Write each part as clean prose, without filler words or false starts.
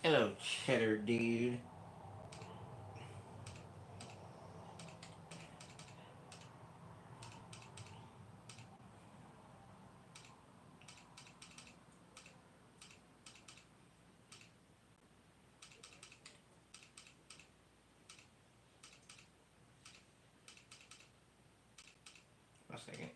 Hello, Cheddar dude. One second.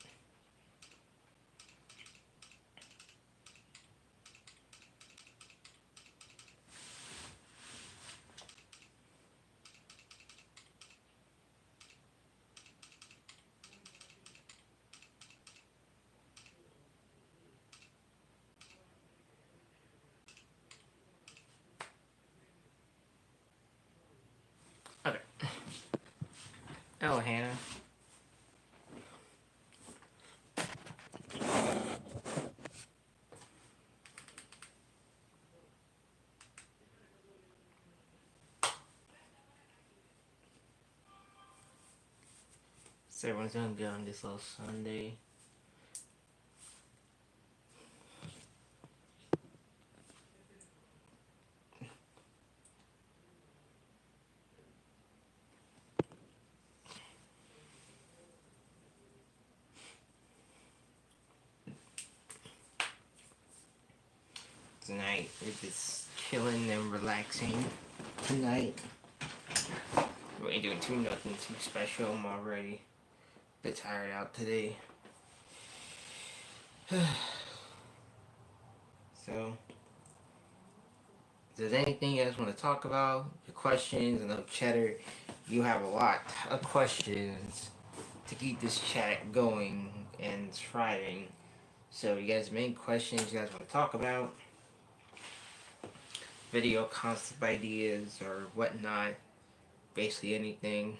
Okay. Oh, Hannah. So everyone's doing good on this little Sunday. Tonight, we're just chilling and relaxing. Tonight, we ain't doing nothing too special. I'm already a bit tired out today. So, if there's anything you guys want to talk about, your questions, and Cheddar, you have a lot of questions to keep this chat going and thriving. So, you guys, main questions you guys want to talk about, video concept ideas or whatnot, basically anything.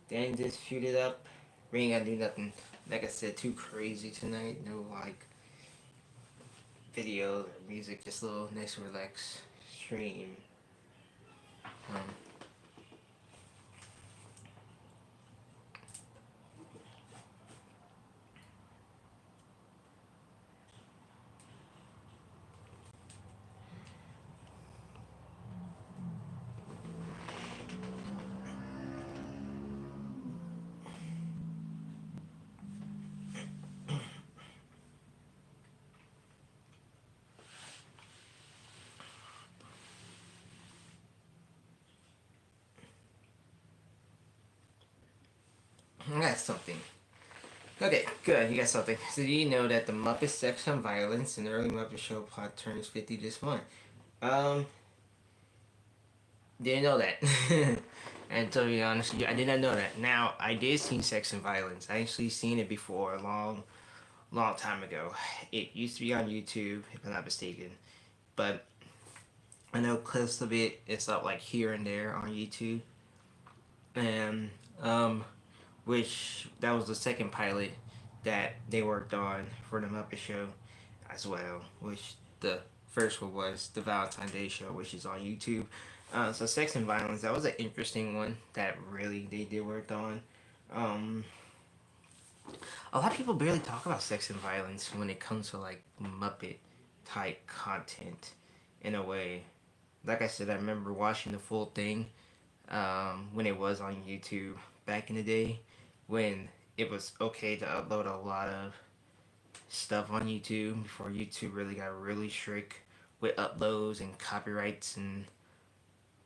Then just shoot it up. We ain't gotta do nothing, like I said, too crazy tonight. No like video or music, just a little nice relax stream. Um, I got something. Okay, good. You got something. So do you know that the Muppet Sex and Violence, an early Muppet Show plot, turns 50 this month? Um, didn't know that. And to be honest with you, I did not know that. Now, I did see Sex and Violence. I actually seen it before a long time ago. It used to be on YouTube, if I'm not mistaken. But I know clips of it. It's up like here and there on YouTube. And which that was the second pilot that they worked on for the Muppet Show as well. Which the first one was the Valentine's Day show, which is on YouTube. So Sex and Violence, that was an interesting one that really they did work on. Um, a lot of people barely talk about sex and violence when it comes to like Muppet type content in a way. Like I said, I remember watching the full thing when it was on YouTube back in the day when it was okay to upload a lot of stuff on YouTube before YouTube really got really strict with uploads and copyrights and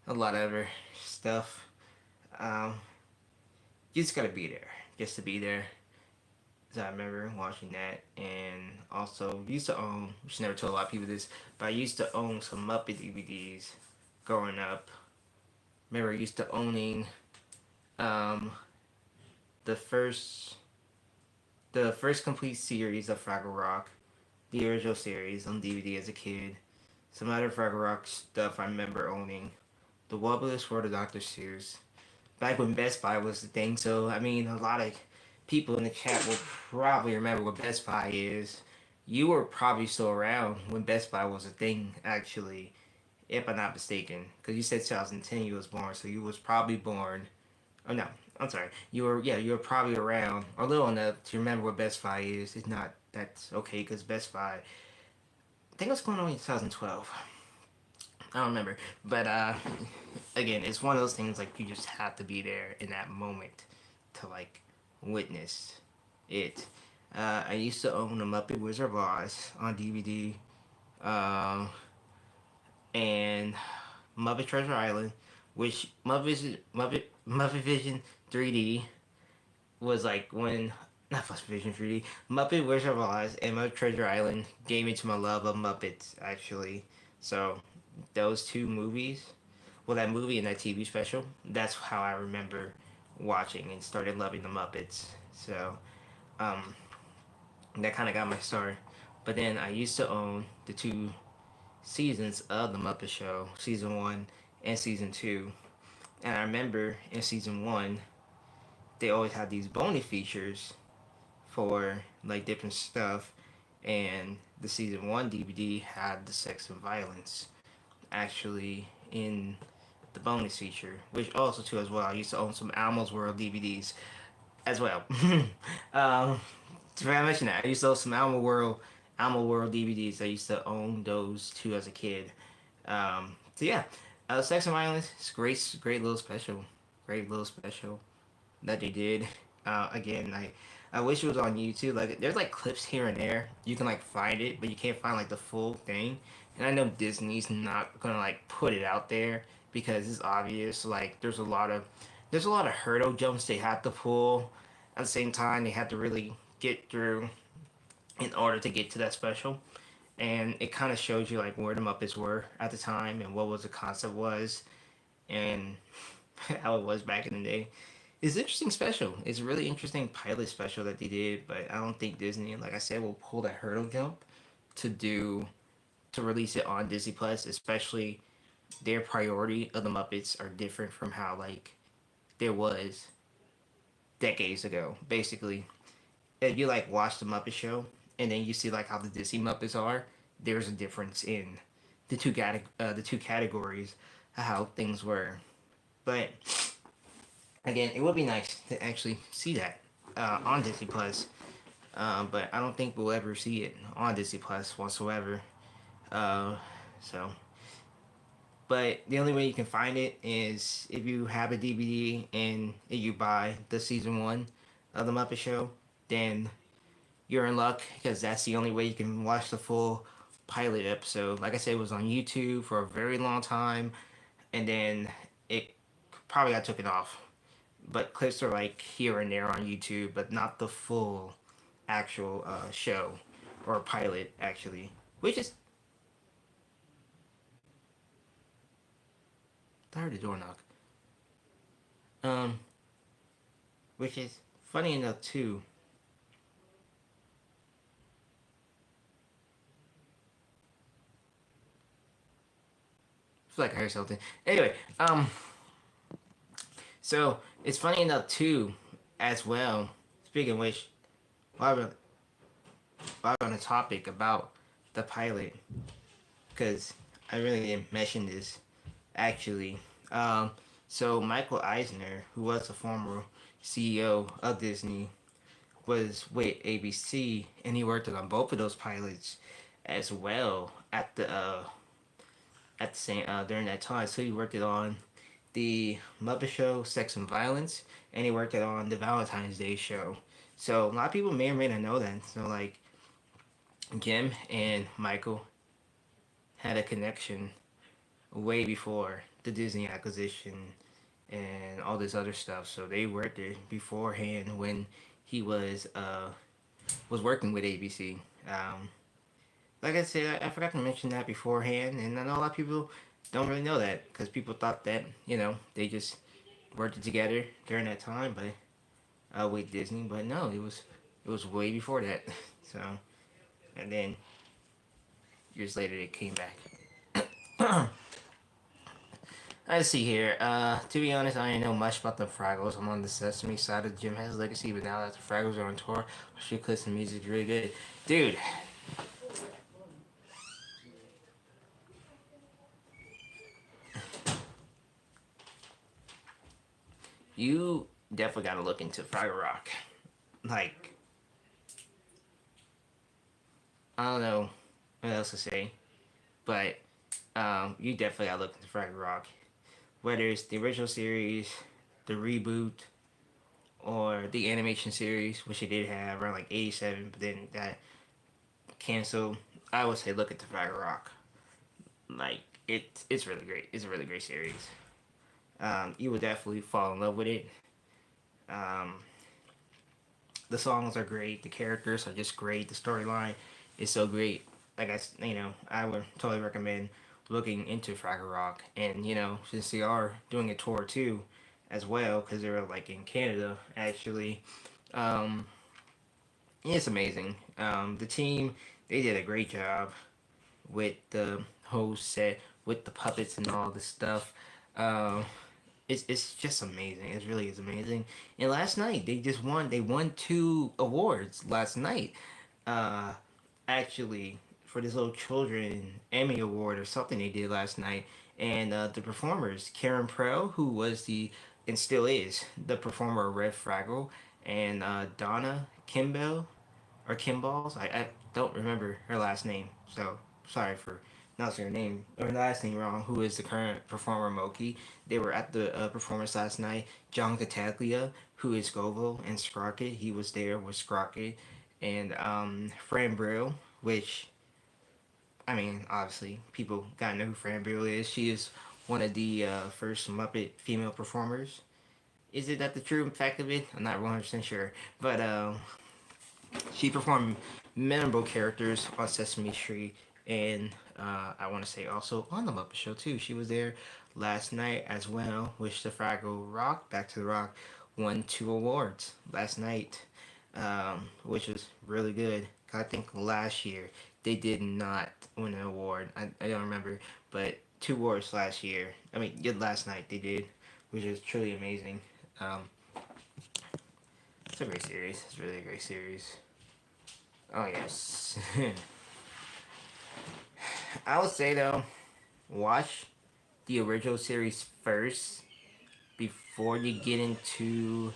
a lot of other stuff. Um, you just gotta be there just to be there. So I remember watching that, and also used to own, which I never told a lot of people this, but I used to own some Muppet DVDs growing up. Remember, I used to owning um, the first the first complete series of Fraggle Rock, the original series on DVD as a kid. Some other Fraggle Rock stuff I remember owning. The Wubblers for the Dr. Seuss. Back when Best Buy was the thing, so I mean, a lot of people in the chat will probably remember what Best Buy is. You were probably still around when Best Buy was a thing, actually, if I'm not mistaken. Because you said 2010 you was born, so you was probably born. Oh no, I'm sorry. You were probably around or little enough to remember what Best Buy is. If not, that's okay because Best Buy. I think it was going on in 2012. I don't remember, but again, it's one of those things like you just have to be there in that moment to like witness it. I used to own the Muppet Wizard of Oz on DVD, um, and Muppet Treasure Island, which Muppet Vision 3D was like when not Muppet Vision 3D, Muppet Wizard of Oz and Muppet Treasure Island gave me to my love of Muppets actually. So those two movies, well, that movie and that TV special, that's how I remember watching and started loving the Muppets. So um, that kind of got my start. But then I used to own the two seasons of the Muppet Show, season one and season two. And I remember in season one, they always had these bonus features for like different stuff. And the season one DVD had the sex and violence actually in the bonus feature, which also too as well. I used to own some Almost World DVDs as well. um, to mention that, I used to own some Alma World DVDs. I used to own those too as a kid. So yeah, Sex and Violence. It's great, great little special that they did. Again, I wish it was on YouTube. Like, there's like clips here and there. You can like find it, but you can't find like the full thing. And I know Disney's not gonna like put it out there because it's obvious. Like, there's a lot of hurdle jumps they have to pull. At the same time, they have to really get through in order to get to that special. And it kind of shows you like where the Muppets were at the time and what was the concept was and how it was back in the day. It's an interesting special. It's a really interesting pilot special that they did, but I don't think Disney, like I said, will pull that hurdle jump to do to release it on Disney Plus, especially their priority of the Muppets are different from how like there was decades ago. Basically, if you like watch the Muppet Show and then you see like how the Disney Muppets are, there's a difference in the two categories of how things were. But again, it would be nice to actually see that on Disney Plus. But I don't think we'll ever see it on Disney Plus whatsoever. Uh, so, but the only way you can find it is if you have a DVD and if you buy the season one of the Muppet Show, then you're in luck because that's the only way you can watch the full pilot episode. Like I said, it was on YouTube for a very long time, and then it probably got taken off. But clips are like here and there on YouTube, but not the full actual show or pilot actually, which is I heard the door knock. Um, which is funny enough too. I feel like I heard something. Anyway, so it's funny enough too, as well. Speaking of which, while we're on the topic about the pilot, because I really didn't mention this actually. Um, so Michael Eisner, who was the former CEO of Disney, was with ABC, and he worked on both of those pilots as well at the same during that time. So he worked it on the Muppet Show, Sex and Violence, and he worked it on the Valentine's Day show. So a lot of people may or may not know that. So like Jim and Michael had a connection way before the Disney acquisition and all this other stuff. So they worked there beforehand when he was working with ABC. Like I said, I forgot to mention that beforehand, and I know a lot of people don't really know that because people thought that they just worked together during that time, but with Disney. But no, it was way before that. So and then years later it came back. Let's see here. To be honest, I didn't know much about the Fraggles. I'm on the Sesame side of Jim Has Legacy, but now that the Fraggles are on tour, Street Clips and Music's really good. Dude, you definitely gotta look into Fraggle Rock. Like, I don't know what else to say, but You definitely gotta look into Fraggle Rock. Whether it's the original series, the reboot, or the animation series, which it did have around like '87, but then got canceled. I would say look at the Fraggle Rock. Like it's really great. It's a really great series. You would definitely fall in love with it. Um, the songs are great. The characters are just great. The storyline is so great. Like I would totally recommend looking into Fraggle Rock. And since they are doing a tour too, as well, because they're like in Canada actually. Um, it's amazing. The team, they did a great job with the whole set, with the puppets and all this stuff. Um, it's just amazing. It really is amazing. And last night they just won. They won two awards last night. Uh, actually, for this little children Emmy award or something they did last night. And the performers, Karen Pro, who was the and still is the performer of Red Fraggle, and Donna Kimball or Kimballs. I don't remember her last name, so sorry for not saying her name or last name wrong. Who is the current performer Moki? They were at the performance last night. John Cataglia, who is Govo and Sprocket, he was there with Sprocket, and Fran Brill, which I mean, obviously people gotta know who Fran Brill is. She is one of the first Muppet female performers. Is it that the true fact of it? I'm not 100% sure, but she performed memorable characters on Sesame Street, and I want to say also on the Muppet Show too. She was there last night as well, which the Fraggle Rock, Back to the Rock, won two awards last night, which was really good. I think last year they did not win an award. I don't remember, but two awards last year. I mean, yeah, last night they did, which is truly amazing. Um, it's a great series. It's really a great series. Oh yes. I would say though, watch the original series first before you get into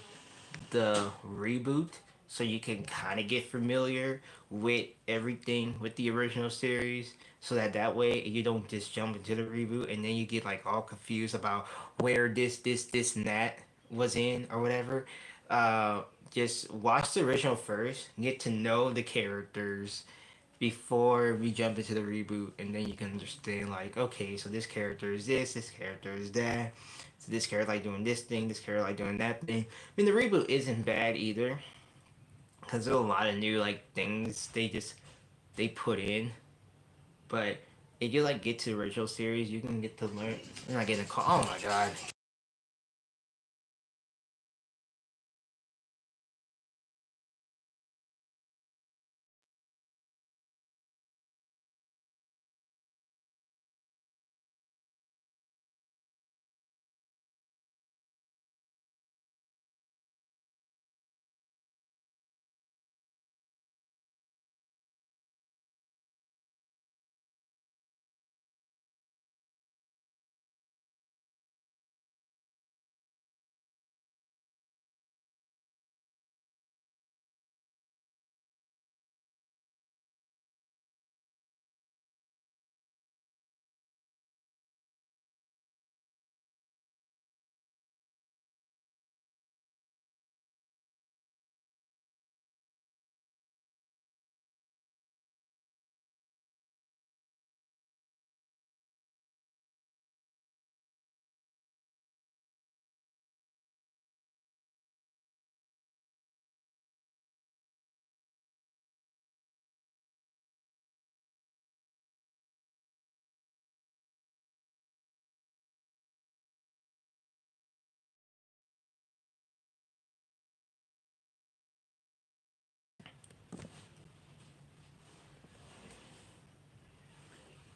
the reboot, so you can kind of get familiar with everything with the original series, so that way you don't just jump into the reboot and then you get like all confused about where this and that was in or whatever. Uh, just watch the original first, get to know the characters before we jump into the reboot, and then you can understand like, okay, so this character is this character is that, so this character like doing this thing, this character like doing that thing. I mean, the reboot isn't bad either, because there's a lot of new like things they put in, but if you like get to the original series, you can get to learn. You're not getting a call. Oh my god.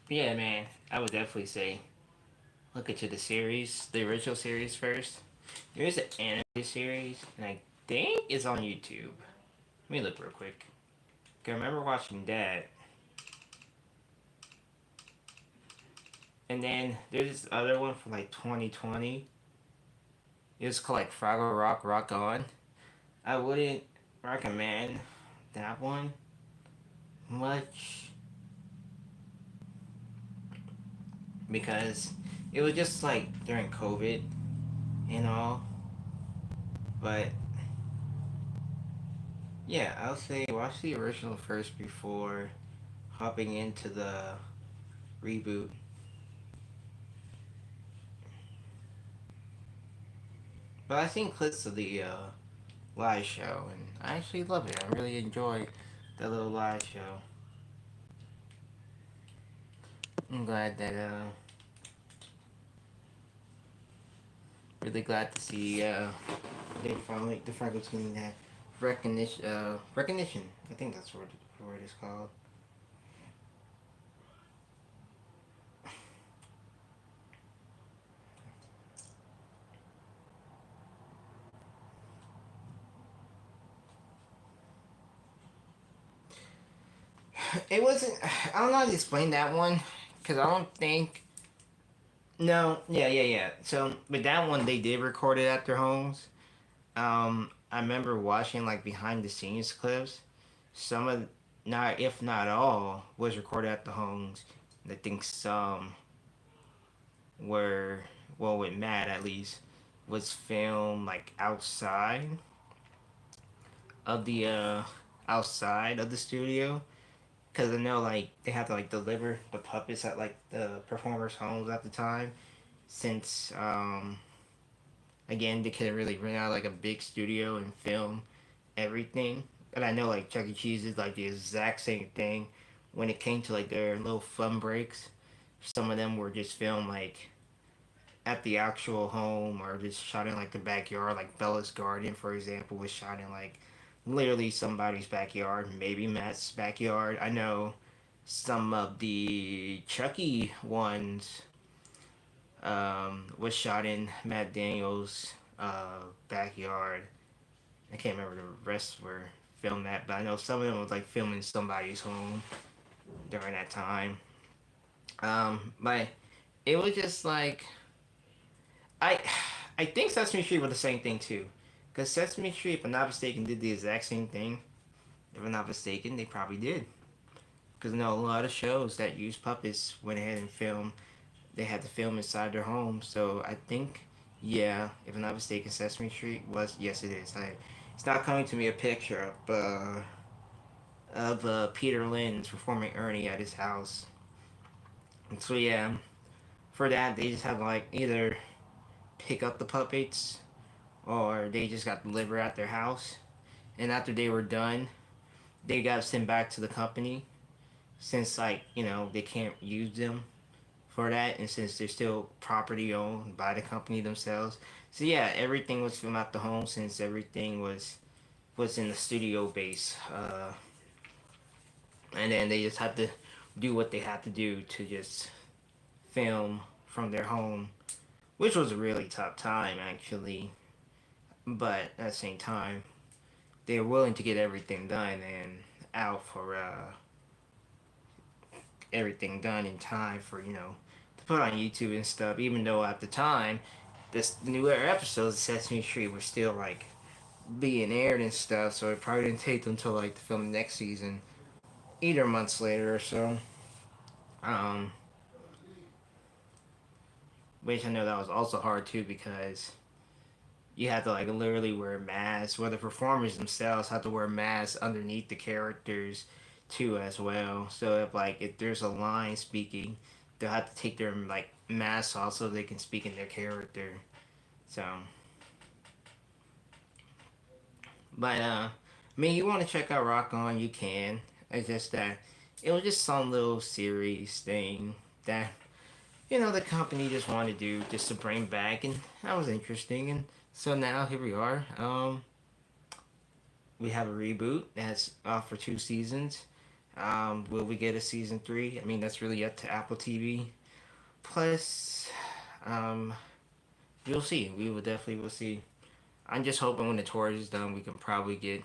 Yeah, man, I would definitely say look into the series, the original series first. There's an anime series, and I think it's on YouTube. Let me look real quick. I remember watching that. And then there's this other one from like 2020. It was called like Fraggle Rock Rock On. I wouldn't recommend that one much. because it was just like during COVID and all. But yeah, I'll say watch the original first before hopping into the reboot. But I've seen clips of the live show, and I actually love it. I really enjoy that little live show. I'm glad that really glad to see they finally the Franklin's getting that recognition. I think that's what it is called. It wasn't. I don't know how to explain that one because I don't think. No, yeah. So, but that one they did record it at their homes. I remember watching like behind the scenes clips. Some of, not if not all, was recorded at the homes. I think some were, well, with Matt at least, was filmed like of the outside of the studio. Cause I know like they have to like deliver the puppets at like the performers' homes at the time, since again they couldn't really rent out like a big studio and film everything. And I know like Chuck E. Cheese is like the exact same thing when it came to like their little fun breaks. Some of them were just filmed like at the actual home or just shot in like the backyard. Like Bella's Garden, for example, was shot in like literally somebody's backyard, maybe Matt's backyard. I know some of the Chucky ones was shot in Matt Daniels' backyard. I can't remember the rest were filmed at, but I know some of them was like filming somebody's home during that time. But it was just like I, I think Sesame Street was the same thing too, because Sesame Street, if I'm not mistaken, did the exact same thing. If I'm not mistaken, they probably did. Because I know a lot of shows that use puppets went ahead and filmed. They had to film inside their home, so I think, yeah, if I'm not mistaken, Sesame Street was, yes, it is. It's not coming to me a picture of Peter Lynn's performing Ernie at his house. And so yeah, for that they just had to like either pick up the puppets or they just got delivered at their house. And after they were done, they got sent back to the company since like they can't use them for that, and since they're still property owned by the company themselves. So yeah, everything was filmed at the home since everything was in the studio base, and then they just had to do what they had to do to just film from their home, which was a really tough time actually. But at the same time, they were willing to get everything done and out for everything done in time for to put on YouTube and stuff. Even though at the time, the newer episodes of Sesame Street were still like being aired and stuff, so it probably didn't take them until like to film the next season, either months later or so. Um, which I know that was also hard too because you had to like literally wear masks. Where the performers themselves had to wear masks underneath the characters too as well. So if there's a line speaking, they'll have to take their like masks off so they can speak in their character. So, but I mean, you want to check out Rock On, you can. It's just that it was just some little series thing that the company just wanted to do just to bring back, and that was interesting. And so now here we are. We have a reboot that's for 2 seasons. Will we get a season 3? I mean, that's really up to Apple TV. Plus, um, we'll see. We will definitely will see. I'm just hoping when the tour is done, we can probably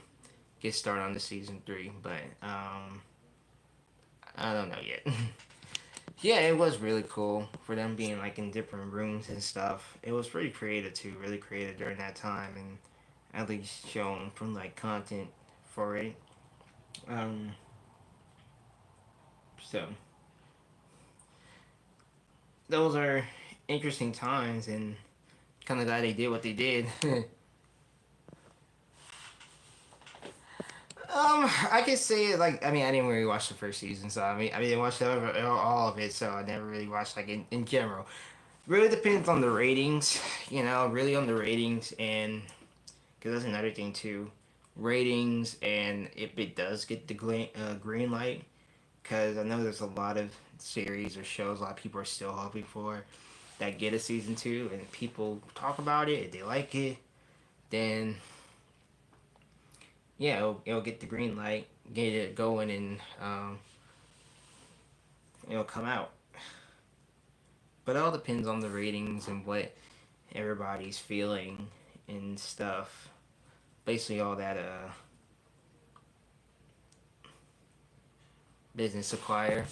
get started on the season 3. But I don't know yet. Yeah, it was really cool for them being like in different rooms and stuff. It was pretty creative too, really creative during that time, and at least shown from like content for it. So those are interesting times, and kind of glad they did what they did. I can say it like, I mean, I didn't really watch the first season, so I didn't watch all of it, so I never really watched like in general. Really depends on the ratings, really on the ratings, and because that's another thing too, ratings, and if it does get the green light, because I know there's a lot of series or shows a lot of people are still hoping for that get a season two, and people talk about it, if they like it, then yeah, it'll get the green light, get it going, and it'll come out. But it all depends on the ratings and what everybody's feeling and stuff. Basically, all that business acquire.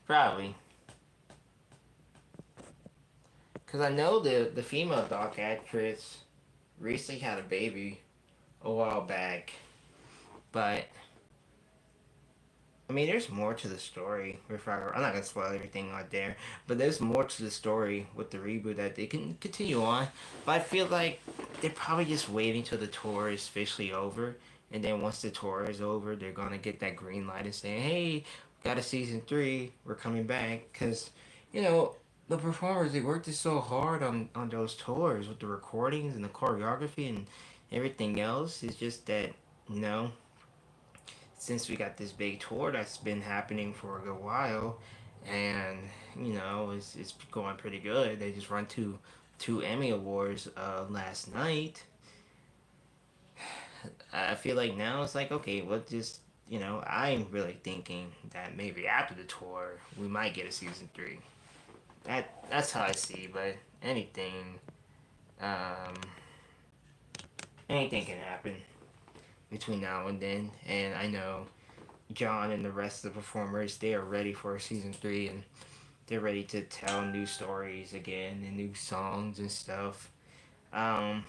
Probably, because I know the female doc actress recently had a baby a while back, but I mean, there's more to the story. I'm not gonna spoil everything out there, but there's more to the story with the reboot that they can continue on. But I feel like they're probably just waiting till the tour is officially over, and then once the tour is over, they're gonna get that green light and say, "Hey, we got a season three. We're coming back." Because, you know, the performers they worked so hard on those tours with the recordings and the choreography and everything else. It's just that you know since we got this big tour that's been happening for a good while, and it's going pretty good. They just run two Emmy awards last night. I feel like now it's like okay, well just I'm really thinking that maybe after the tour we might get a season three. That's how I see, but anything um, anything can happen between now and then, and I know John and the rest of the performers, they are ready for season three, and they're ready to tell new stories again and new songs and stuff. Um,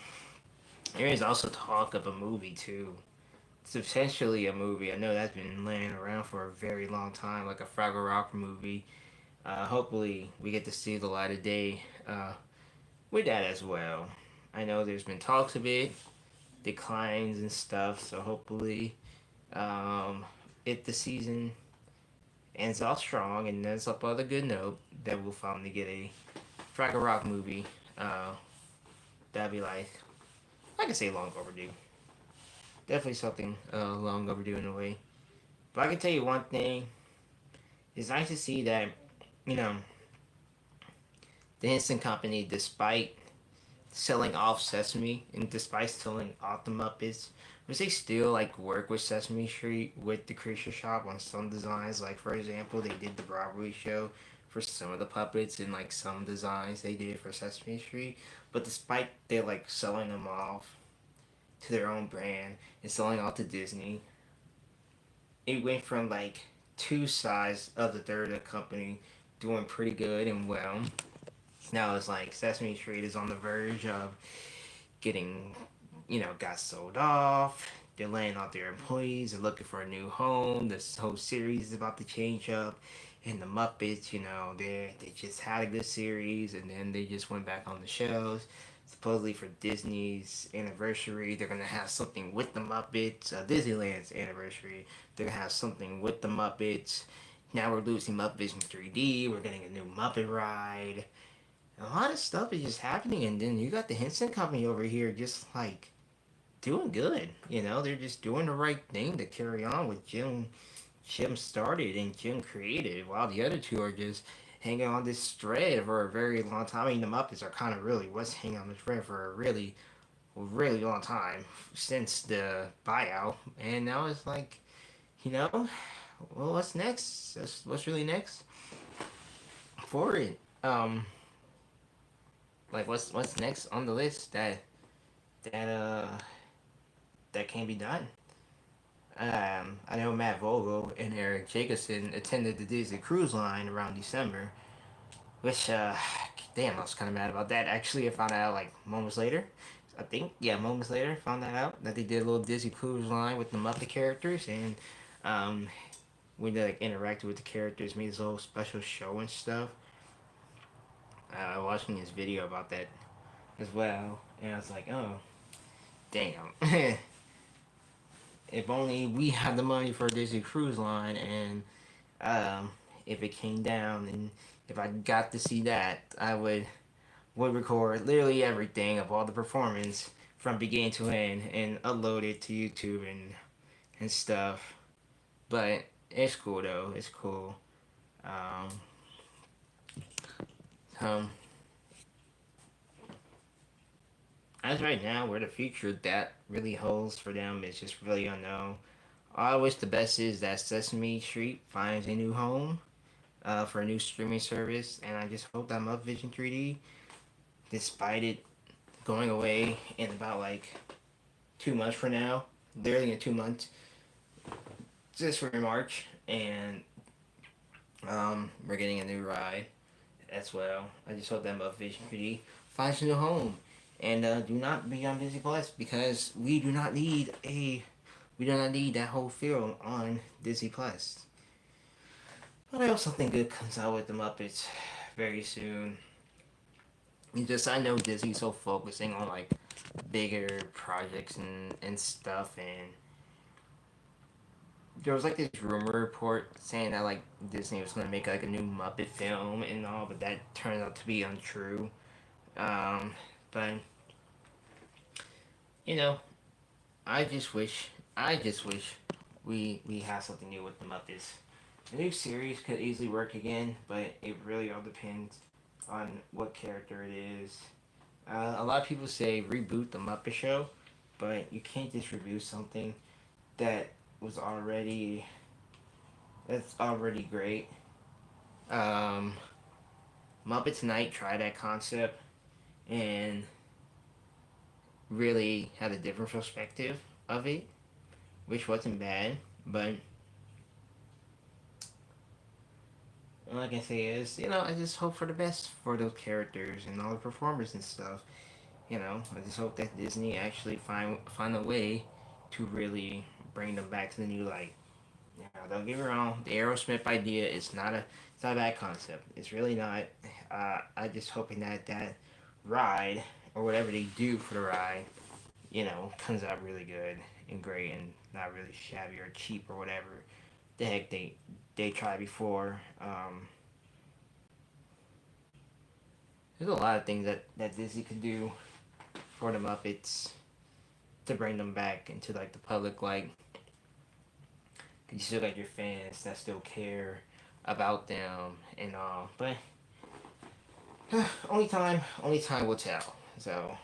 there is also talk of a movie too. It's potentially a movie. I know that's been laying around for a very long time, like a Fraggle Rock movie. Hopefully, we get to see the light of day with that as well. I know there's been talks of it, declines and stuff, so hopefully, um, if the season ends off strong and ends up on a good note, that we'll finally get a Fraggle Rock movie. Uh, that'd be like, I can say long overdue. Definitely something long overdue in a way. But I can tell you one thing. It's nice to see that, you know, the Henson Company, despite selling off Sesame and despite selling off the Muppets, which they still like work with Sesame Street with the Creature Shop on some designs. Like for example, they did the Broadway show for some of the puppets and like some designs they did for Sesame Street. But despite they like selling them off to their own brand and selling off to Disney, it went from like two sides of the third company doing pretty good and well. Now it's like Sesame Street is on the verge of getting, got sold off. They're laying off their employees. They're looking for a new home. This whole series is about to change up. And the Muppets, they just had a good series, and then they just went back on the shelves. Supposedly for Disney's anniversary, they're gonna have something with the Muppets. Disneyland's anniversary, they're gonna have something with the Muppets. Now we're losing Muppet Vision 3D. We're getting a new Muppet ride. A lot of stuff is just happening, and then you got the Henson Company over here just like doing good. They're just doing the right thing to carry on with Jim started and Jim created, while the other two are just hanging on this thread for a very long time. I mean, the Muppets are kind of really what's hanging on the thread for a really, really long time since the buyout, and now it's like, you know, well, what's next? What's really next for it? Like what's next on the list that that can be done? I know Matt Vogel and Eric Jacobson attended the Disney Cruise Line around December, which damn, I was kind of mad about that. Actually, I found out like moments later. I think moments later, found that out that they did a little Disney Cruise Line with the Muppet characters, and Um, when they like interacted with the characters, made this little special show and stuff. Watching his video about that as well, and I was like, oh, damn. If only we had the money for a Disney Cruise Line, and um, if it came down, and if I got to see that, I would record literally everything of all the performance from beginning to end and upload it to YouTube and stuff. But it's cool though. It's cool. Um, um, as right now, where the future that really holds for them is just really unknown. I wish the best is that Sesame Street finds a new home for a new streaming service, and I just hope that Muppet Vision 3D, despite it going away in about like 2 months from now, literally in 2 months, just for March, and we're getting a new ride as well. I just hope that Muppet Vision 3D finds a new home, and do not be on Disney Plus because we do not need that whole film on Disney Plus. But I hope something good comes out with the Muppets very soon. It's just I know Disney's so focusing on like bigger projects and stuff, and there was like this rumor report saying that like Disney was gonna make like a new Muppet film and all, but that turned out to be untrue. Um, but you know, I just wish we had something new with the Muppets. The new series could easily work again, but it really all depends on what character it is. A lot of people say reboot the Muppet Show, but you can't just reboot something that was already that's already great. Um, Muppets Night tried that concept and really had a different perspective of it, which wasn't bad. But all I can say is, I just hope for the best for those characters and all the performers and stuff. I just hope that Disney actually find a way to really bring them back to the new light. Don't get me wrong, the Aerosmith idea is not a bad concept. It's really not. I just hoping that that ride or whatever they do for the ride, comes out really good and great and not really shabby or cheap or whatever the heck they tried before. There's a lot of things that Disney could do for the Muppets to bring them back into like the public light. You still got your fans that still care about them and all, but only time will tell. So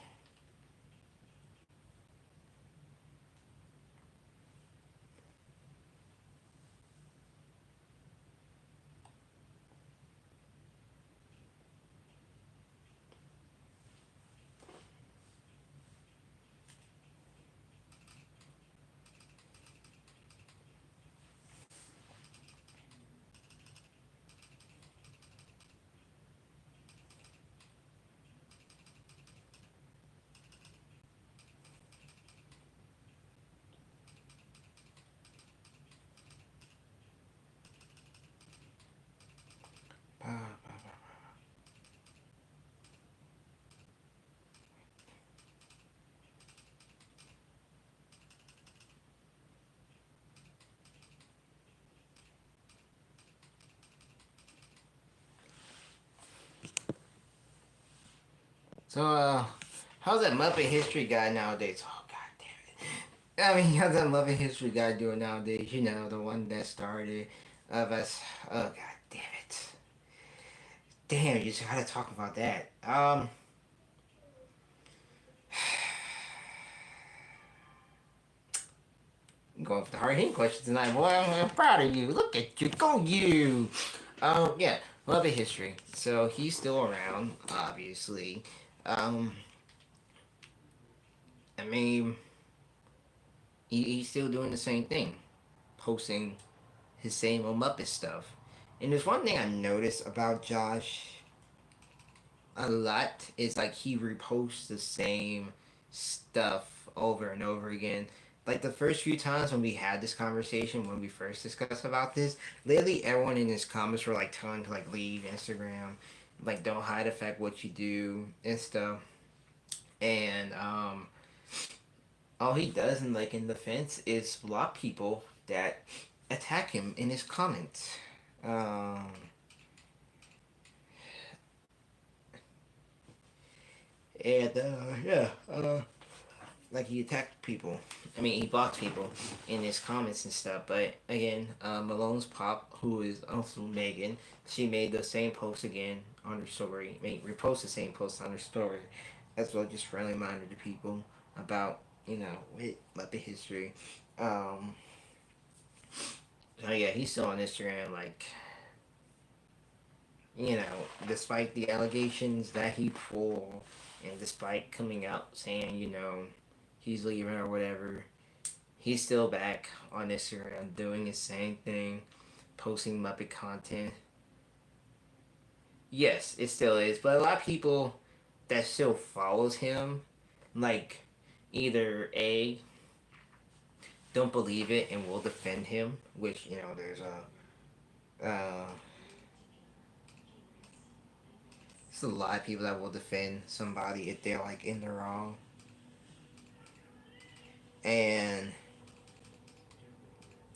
how's that Muppet History Guy nowadays? Oh god damn it! I mean, how's that Muppet History Guy doing nowadays? The one that started of us. Oh god damn it! Damn, you just gotta talk about that. I'm going for the hard hitting questions tonight, boy. I'm proud of you. Look at you, go you. Yeah, Muppet History. So he's still around, obviously. Um, I mean, he's still doing the same thing, posting his same old Muppet stuff. And there's one thing I noticed about Josh a lot is like he reposts the same stuff over and over again. like the first few times when we had this conversation, when we first discussed about this, literally everyone in his comments were like telling to like leave Instagram, like don't hide the fact what you do and stuff. And all he does in like in defense is block people that attack him in his comments. Um, and yeah, like he attacked people. I mean, he blocked people in his comments and stuff. But again, Malone's pop, who is also Megan, she made the same post again on her story. Made repost the same post on her story, as well, just friendly reminder to people about with Muppet history. Um, so yeah, he's still on Instagram. Like despite the allegations that he pulled, and despite coming out saying he's leaving or whatever, he's still back on Instagram doing the same thing, posting Muppet content. Yes, it still is, but a lot of people that still follows him, like either a don't believe it and will defend him, which there's a lot of people that will defend somebody if they're like in the wrong, and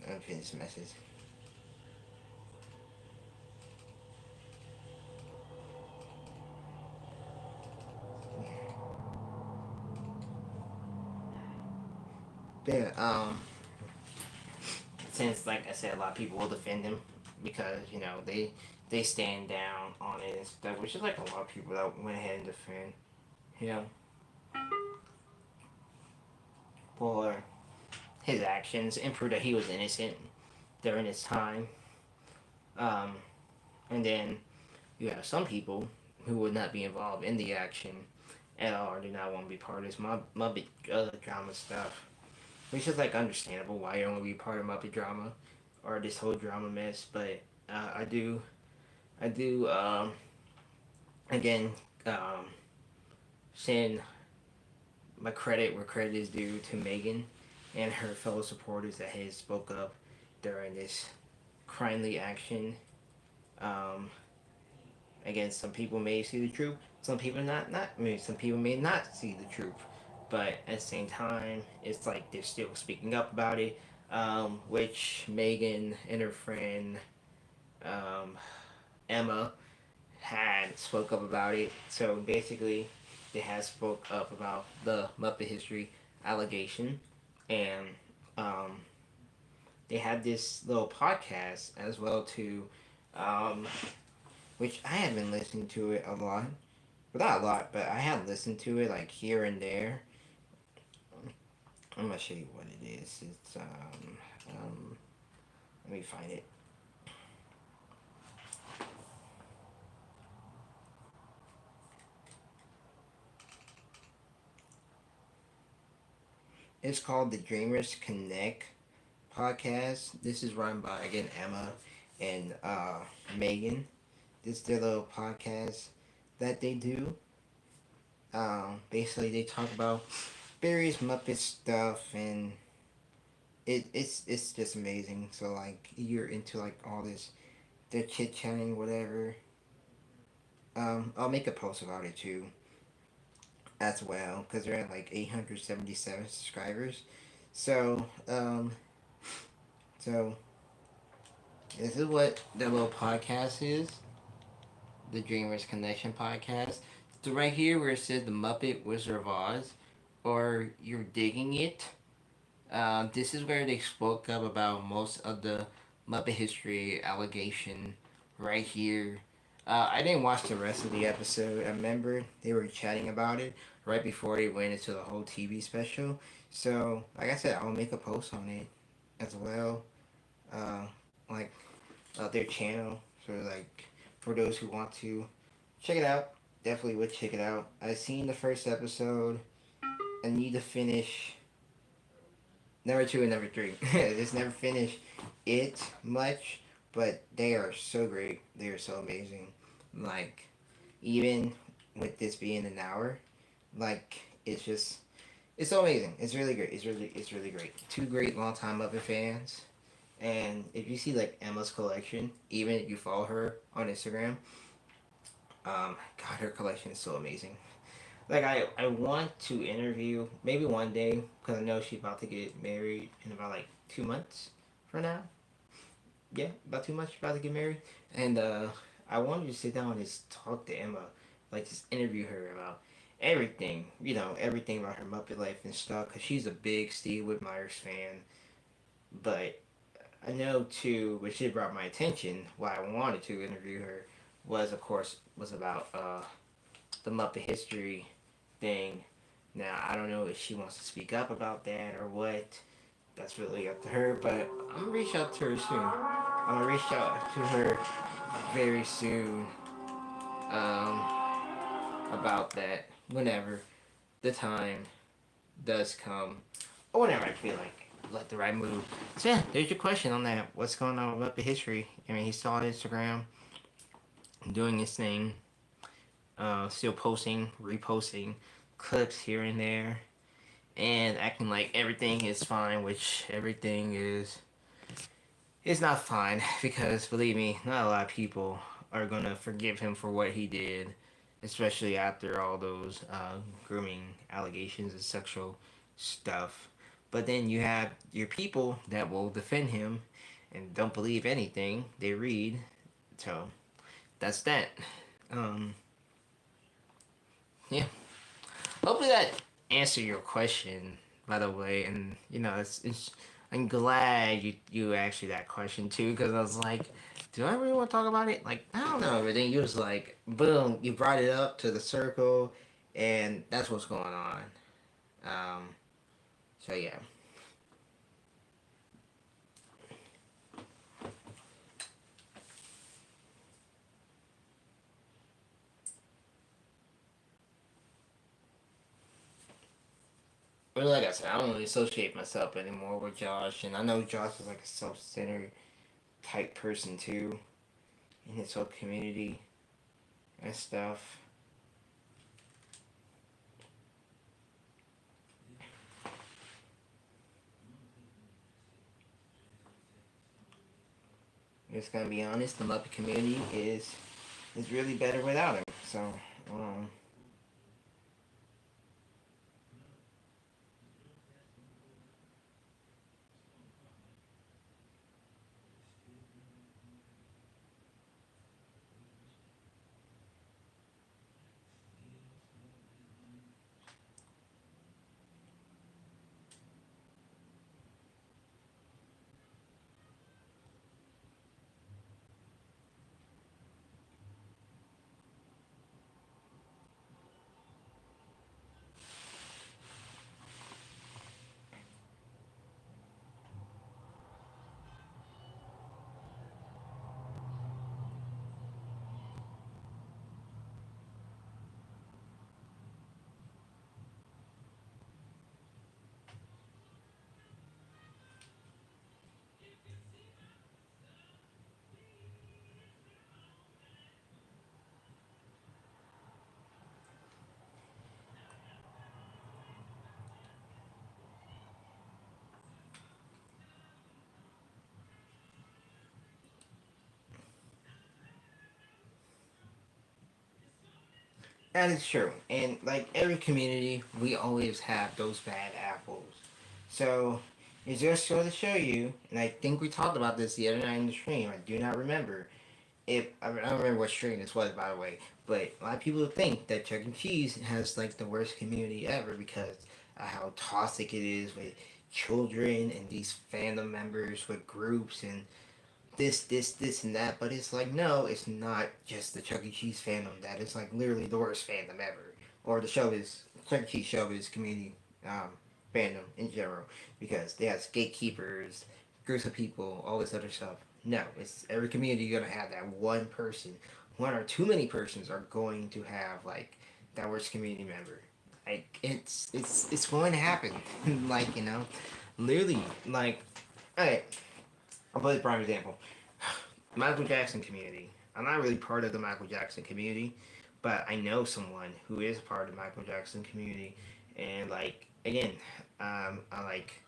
let me finish the message. Yeah, since like I said, a lot of people will defend him because they stand down on it and stuff, which is like a lot of people that went ahead and defend him for his actions and prove that he was innocent during his time. Um, and then you have some people who would not be involved in the action at all or do not want to be part of this Muppet drama stuff, which is like understandable why you don't want to be part of Muppet drama or this whole drama mess. But I do again um, send my credit where credit is due to Megan and her fellow supporters that has spoke up during this kindly action. Um, Again, some people may see the truth, some people not. I mean, some people may not see the truth, but at the same time, it's like they're still speaking up about it. Which Megan and her friend um, Emma had spoke up about it. So basically, they had spoke up about the Muppet history allegation, and um, they had this little podcast as well too, um, which I have been listening to it a lot. Well, not a lot, but I have listened to it like here and there. I'm gonna show you what it is. It's let me find it. It's called the Dreamers Connect podcast. This is run by again Emma and Megan. This is their little podcast that they do. Basically, they talk about various Muppet stuff, and it's just amazing. So like you're into like all this, they're chit chatting, whatever. I'll make a post about it too, as well, because they're at like 877 subscribers. So so this is what the little podcast is, the Dreamers Connection podcast. So right here where it says the Muppet Wizard of Oz, or you're digging it. This is where they spoke up about most of the Muppet history allegation right here. I didn't watch the rest of the episode. I remember they were chatting about it right before they went into the whole TV special. So, like I said, I'll make a post on it as well. Uh, like their channel. So, like for those who want to check it out, definitely would check it out. I've seen the first episode. I need to finish number two and number three. Just never finished it much, but they are so great. They are so amazing. Like, even with this being an hour, like it's just It's so amazing. It's really great. It's really great. Two great longtime Muppet fans. And if you see like Emma's collection, even if you follow her on Instagram, God, her collection is so amazing. Like I want to interview maybe one day because I know she's about to get married in about like 2 months from now. Yeah, about 2 months she's about to get married, and I wanted to sit down and just talk to Emma, like just interview her about everything, everything about her Muppet life and stuff. Cause she's a big Steve Whitmire's fan, but I know too, what she brought my attention, why I wanted to interview her, was of course was about the Muppet history thing. Now I don't know if she wants to speak up about that or what. That's really up to her. But I'm gonna reach out to her soon. I'm gonna reach out to her very soon um, about that. Whenever the time does come, or whenever I feel like the right move. So yeah, there's your question on that. What's going on with Muppet history? I mean, he's still on Instagram, doing his thing, still posting, reposting clips here and there, and acting like everything is fine, which everything is not fine because believe me, not a lot of people are gonna forgive him for what he did, especially after all those grooming allegations and sexual stuff. But then you have your people that will defend him and don't believe anything they read. So that's that. Um, yeah. Hopefully that answered your question, by the way. And it's I'm glad you asked me that question too, because I was like, do I really want to talk about it? Like, I don't know. But then you was like, boom, you brought it up to the circle, and that's what's going on. Um, so yeah. But like I said, I don't really associate myself anymore with Josh, and I know Josh is like a self-centered type person too in his whole community and stuff. Just gonna be honest, the Muppet community is really better without him. So, um, that is true. And like every community, we always have those bad apples. So it's just sort to show you, and I think we talked about this the other night in the stream. I do not remember if I don't remember what stream this was, by the way. But a lot of people think that Chuck E. Cheese has like the worst community ever because of how toxic it is with children and these fandom members with groups and this, and that. But it's like, no, it's not just the Chuck E. Cheese fandom. That is like literally the worst fandom ever. Or the show is Chuck E. Cheese show is community fandom in general because they have gatekeepers, groups of people, all this other stuff. No, it's every community you're gonna have that one person, one or too many persons are going to have like that worst community member. Like it's going to happen. Like literally like. Alright, I'll put a prime example. Michael Jackson community. I'm not really part of the Michael Jackson community, but I know someone who is part of the Michael Jackson community, and like again, I like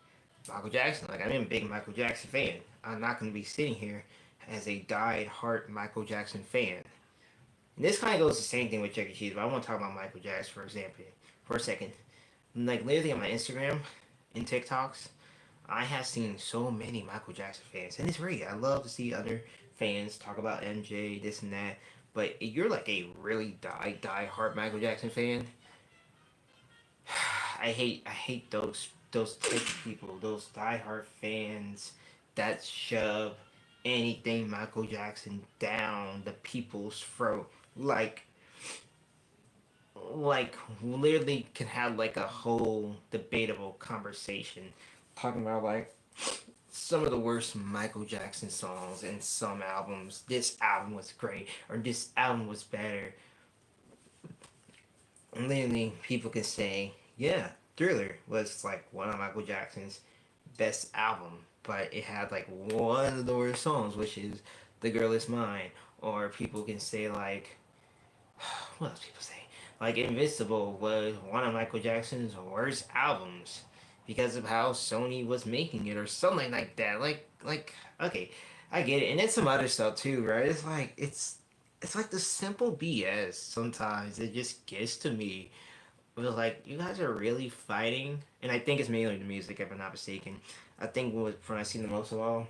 Michael Jackson. Like, I'm a big Michael Jackson fan. I'm not going to be sitting here as a diehard Michael Jackson fan. And this kind of goes the same thing with Chuck E. Cheese, but I want to talk about Michael Jackson for example, for a second. Like, literally on my Instagram and TikToks, I have seen so many Michael Jackson fans, and it's great. I love to see other fans talk about MJ, this and that. But if you're like a really die hard Michael Jackson fan, I hate those type of people, those diehard fans that shove anything Michael Jackson down the people's throat. Like literally can have like a whole debatable conversation talking about like some of the worst Michael Jackson songs and some albums. This album was great or this album was better. And literally people can say, yeah, Thriller was like one of Michael Jackson's best album, but it had like one of the worst songs, which is "The Girl Is Mine." Or people can say like, what else people say? Like "Invincible" was one of Michael Jackson's worst albums because of how Sony was making it, or something like that. Okay, I get it, and then some other stuff too, right? It's like the simple BS. Sometimes it just gets to me. It was like you guys are really fighting, and I think it's mainly the music, if I'm not mistaken. I think what from I seen the most of all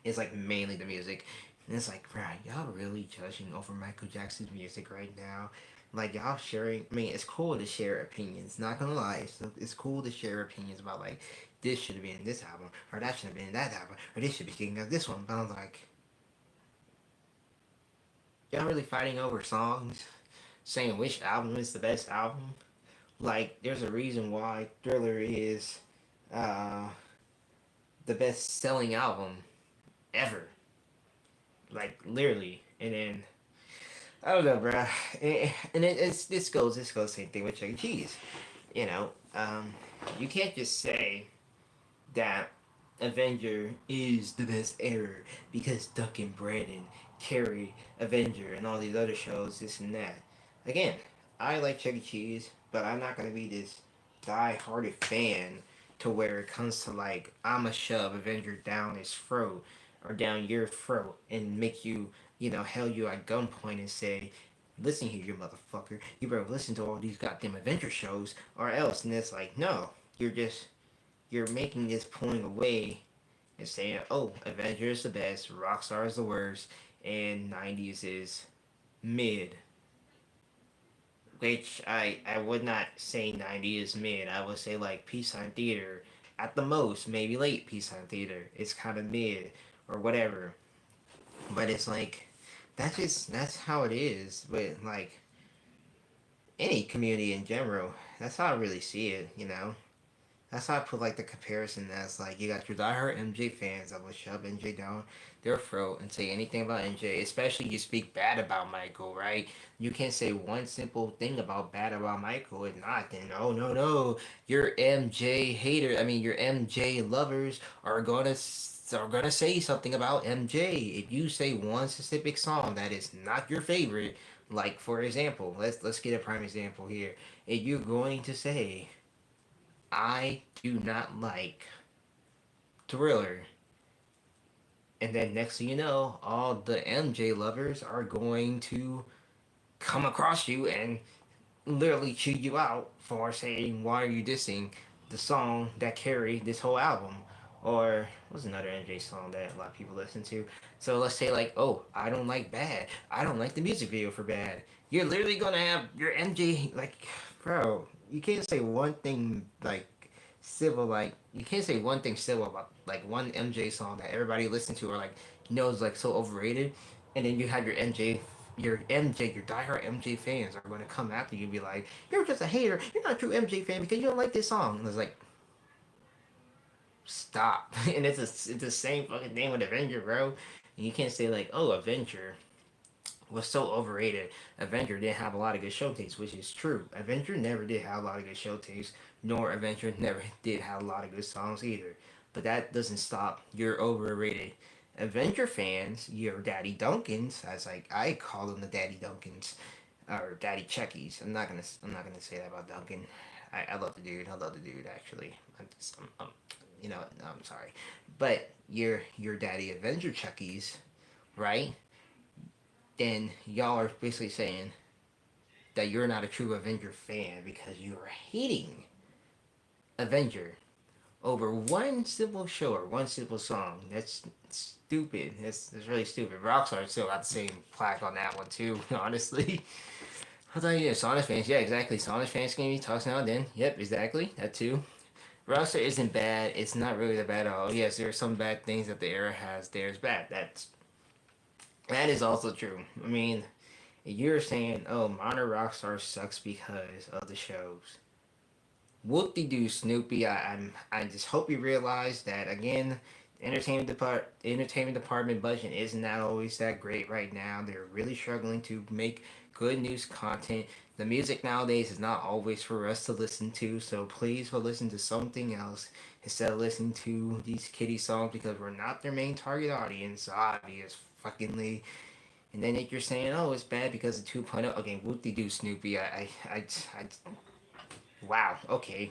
is like mainly the music, and it's like, bro, y'all really judging over Michael Jackson's music right now. Like y'all sharing, I mean, it's cool to share opinions. Not gonna lie, it's cool to share opinions about like this should have been in this album, or that should have been in that album, or this should be king of this one. But I'm like, y'all really fighting over songs, saying which album is the best album. Like, there's a reason why Thriller is uh, the best selling album ever. Like, literally. And then, I don't know, bro. It's this goes same thing with Chuck E. Cheese. You know, you can't just say that Avenger is the best error because Duck and Brandon carry Avenger and all these other shows, this and that. Again, I like Chuck E. Cheese, but I'm not gonna be this die-hearted fan to where it comes to like I'ma shove Avenger down his throat or down your throat and make you, held you at gunpoint and say, listen here, you motherfucker, you better listen to all these goddamn Avenger shows or else. And it's like, no, you're making this point away and saying, oh, Avenger is the best, Rockstar is the worst, and 90s is mid. Which I would not say 90 is mid. I would say like Peace Sign Theater, at the most, maybe late Peace Sign Theater. It's kind of mid or whatever. But it's like, that's how it is with like any community in general. That's how I really see it. That's how I put like the comparison as like you got your diehard MJ fans that will shove MJ down their throat and say anything about MJ, especially you speak bad about Michael, right? You can't say one simple thing about bad about Michael and not then oh no, your MJ hater, I mean your MJ lovers are gonna say something about MJ. If you say one specific song that is not your favorite, like for example, let's get a prime example here. If you're going to say I do not like Thriller. And then next thing you know, all the MJ lovers are going to come across you and literally chew you out for saying, why are you dissing the song that carried this whole album? Or what's another MJ song that a lot of people listen to? So let's say like, oh, I don't like Bad. I don't like the music video for Bad. You're literally gonna have your MJ like, bro. You can't say one thing like civil like you can't say one thing civil about like one MJ song that everybody listens to or like knows like so overrated, and then you have your diehard MJ fans are going to come after you and be like, you're just a hater. You're not a true MJ fan because you don't like this song. And it's like, stop. And it's the same fucking thing with Avenger, bro. And you can't say like, oh, Avenger was so overrated. Avenger didn't have a lot of good show tapes, which is true. Avenger never did have a lot of good show tapes, nor Avenger never did have a lot of good songs either. But that doesn't stop your overrated Avenger fans, your Daddy Dunkins, as like I call them the Daddy Dunkins or Daddy Chuckies. I'm not gonna say that about Duncan. I love the dude. I love the dude actually. I'm sorry, but your daddy Avenger Chuckies, right? Then y'all are basically saying that you're not a true Avenger fan because you are hating Avenger over one simple show or one simple song. That's stupid. That's really stupid. Rockstar still got the same plaque on that one too. Honestly, I'll tell you this, Sonic fans. Yeah, exactly. Sonic fans can be talks now and then. Yep, exactly. That too. Rockstar isn't bad. It's not really that bad at all. Yes, there are some bad things that the era has. There's bad. That is also true. I mean, you're saying, oh, modern Rockstar sucks because of the shows. Whoop de doo, Snoopy. I just hope you realize that again. The entertainment department budget is not always that great right now. They're really struggling to make good news content. The music nowadays is not always for us to listen to, so please go listen to something else instead of listening to these kiddie songs because we're not their main target audience, obvious fuckingly. And then if you're saying, oh, it's bad because of 2.0, okay, whoop de doo, Snoopy. Wow, okay.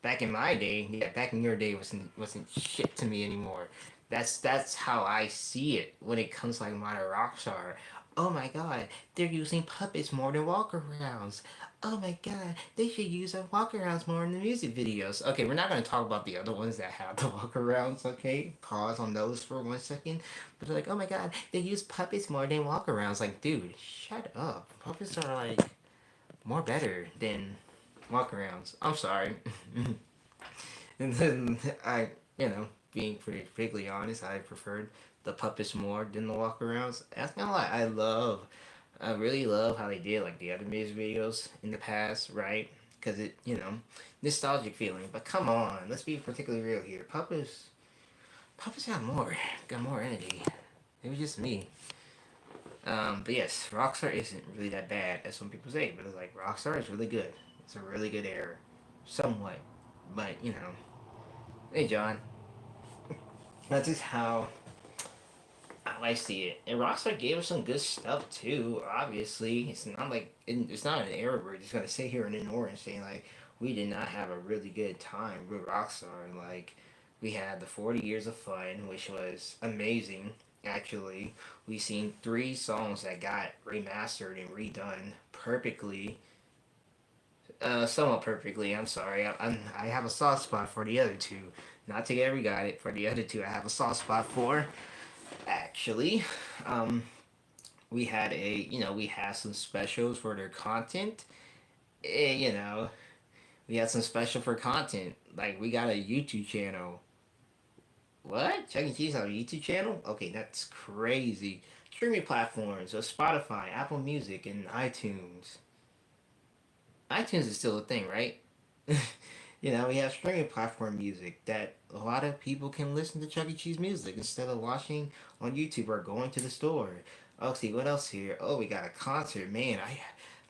Back in my day, yeah, back in your day wasn't shit to me anymore. That's how I see it when it comes to like modern rockstar. Oh my god, they're using puppets more than walkarounds. Oh my god, they should use walkarounds more in the music videos. Okay, we're not gonna talk about the other ones that have the walkarounds. Okay, pause on those for 1 second. But they're like, oh my god, they use puppets more than walkarounds. Like, dude, shut up. Puppets are like more better than walkarounds. I'm sorry. And then being pretty particularly honest, I preferred the puppets more than the walkarounds. That's kind of like I really love how they did like the other music videos in the past, right? Because nostalgic feeling. But come on, let's be particularly real here. Puppets got more energy. It was just me. But yes, Rockstar isn't really that bad as some people say. But it's like Rockstar is really good. It's a really good era, somewhat. But hey John, that's just how I see it. And Rockstar gave us some good stuff too. Obviously, it's not an era we're just gonna sit here and ignore and say like we did not have a really good time with Rockstar. Like we had the 40 Years of Fun, which was amazing. Actually, we seen 3 songs that got remastered and redone perfectly. Somewhat perfectly. I'm sorry. I have a soft spot for the other two. Not to get every got it. For the other two, I have a soft spot for. Actually, um, we had some specials for their content. Eh, you know, we had some special for content. Like we got a YouTube channel. What? Chuck E. Cheese on a YouTube channel? Okay, that's crazy. Streaming platforms, so Spotify, Apple Music, and iTunes. iTunes is still a thing, right? We have streaming platform music that a lot of people can listen to Chuck E. Cheese music instead of watching on YouTube or going to the store. Oh, see what else here? Oh, we got a concert, man.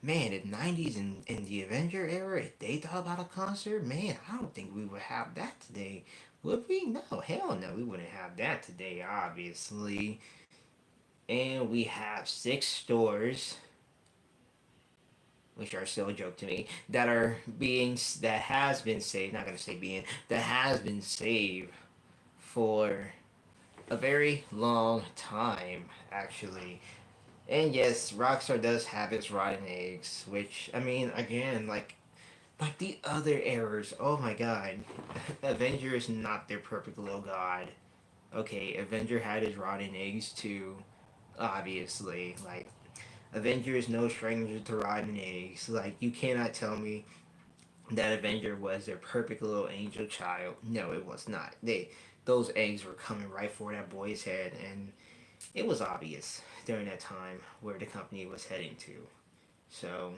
In '90s and in the Avenger era, if they thought about a concert, man, I don't think we would have that today. Would we? No, hell no, we wouldn't have that today, obviously. And we have 6 stores which are still a joke to me, that has been saved. Not gonna say being that has been saved for a very long time, actually. And yes, Rockstar does have its rotten eggs, which I mean, again, like the other errors. Oh my god, Avenger is not their perfect little god. Okay, Avenger had his rotten eggs too, obviously. Like Avenger is no stranger to rotten eggs. Like, you cannot tell me that Avenger was their perfect little angel child. No, it was not. Those eggs were coming right for that boy's head, and it was obvious during that time where the company was heading to. So,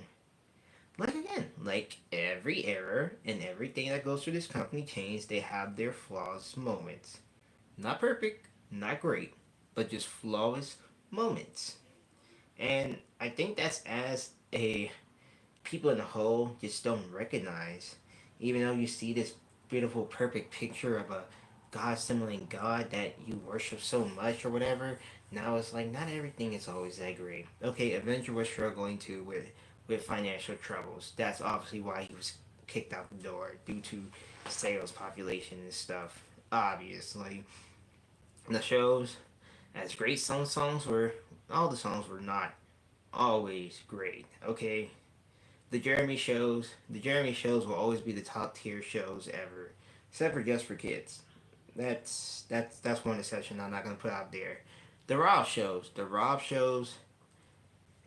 like again, like every error and everything that goes through this company change, they have their flaws moments. Not perfect, not great, but just flawless moments. And I think that's as a people in the whole just don't recognize. Even though you see this beautiful, perfect picture of a God similar God that you worship so much or whatever, now it's like not everything is always that great. Okay, Avenger was struggling too with financial troubles. That's obviously why he was kicked out the door due to sales population and stuff. Obviously, the shows, as great some songs were, all the songs were not always great. Okay, the Jeremy shows will always be the top tier shows ever, except for Just for Kids. That's one exception I'm not gonna put out there. The Rob shows,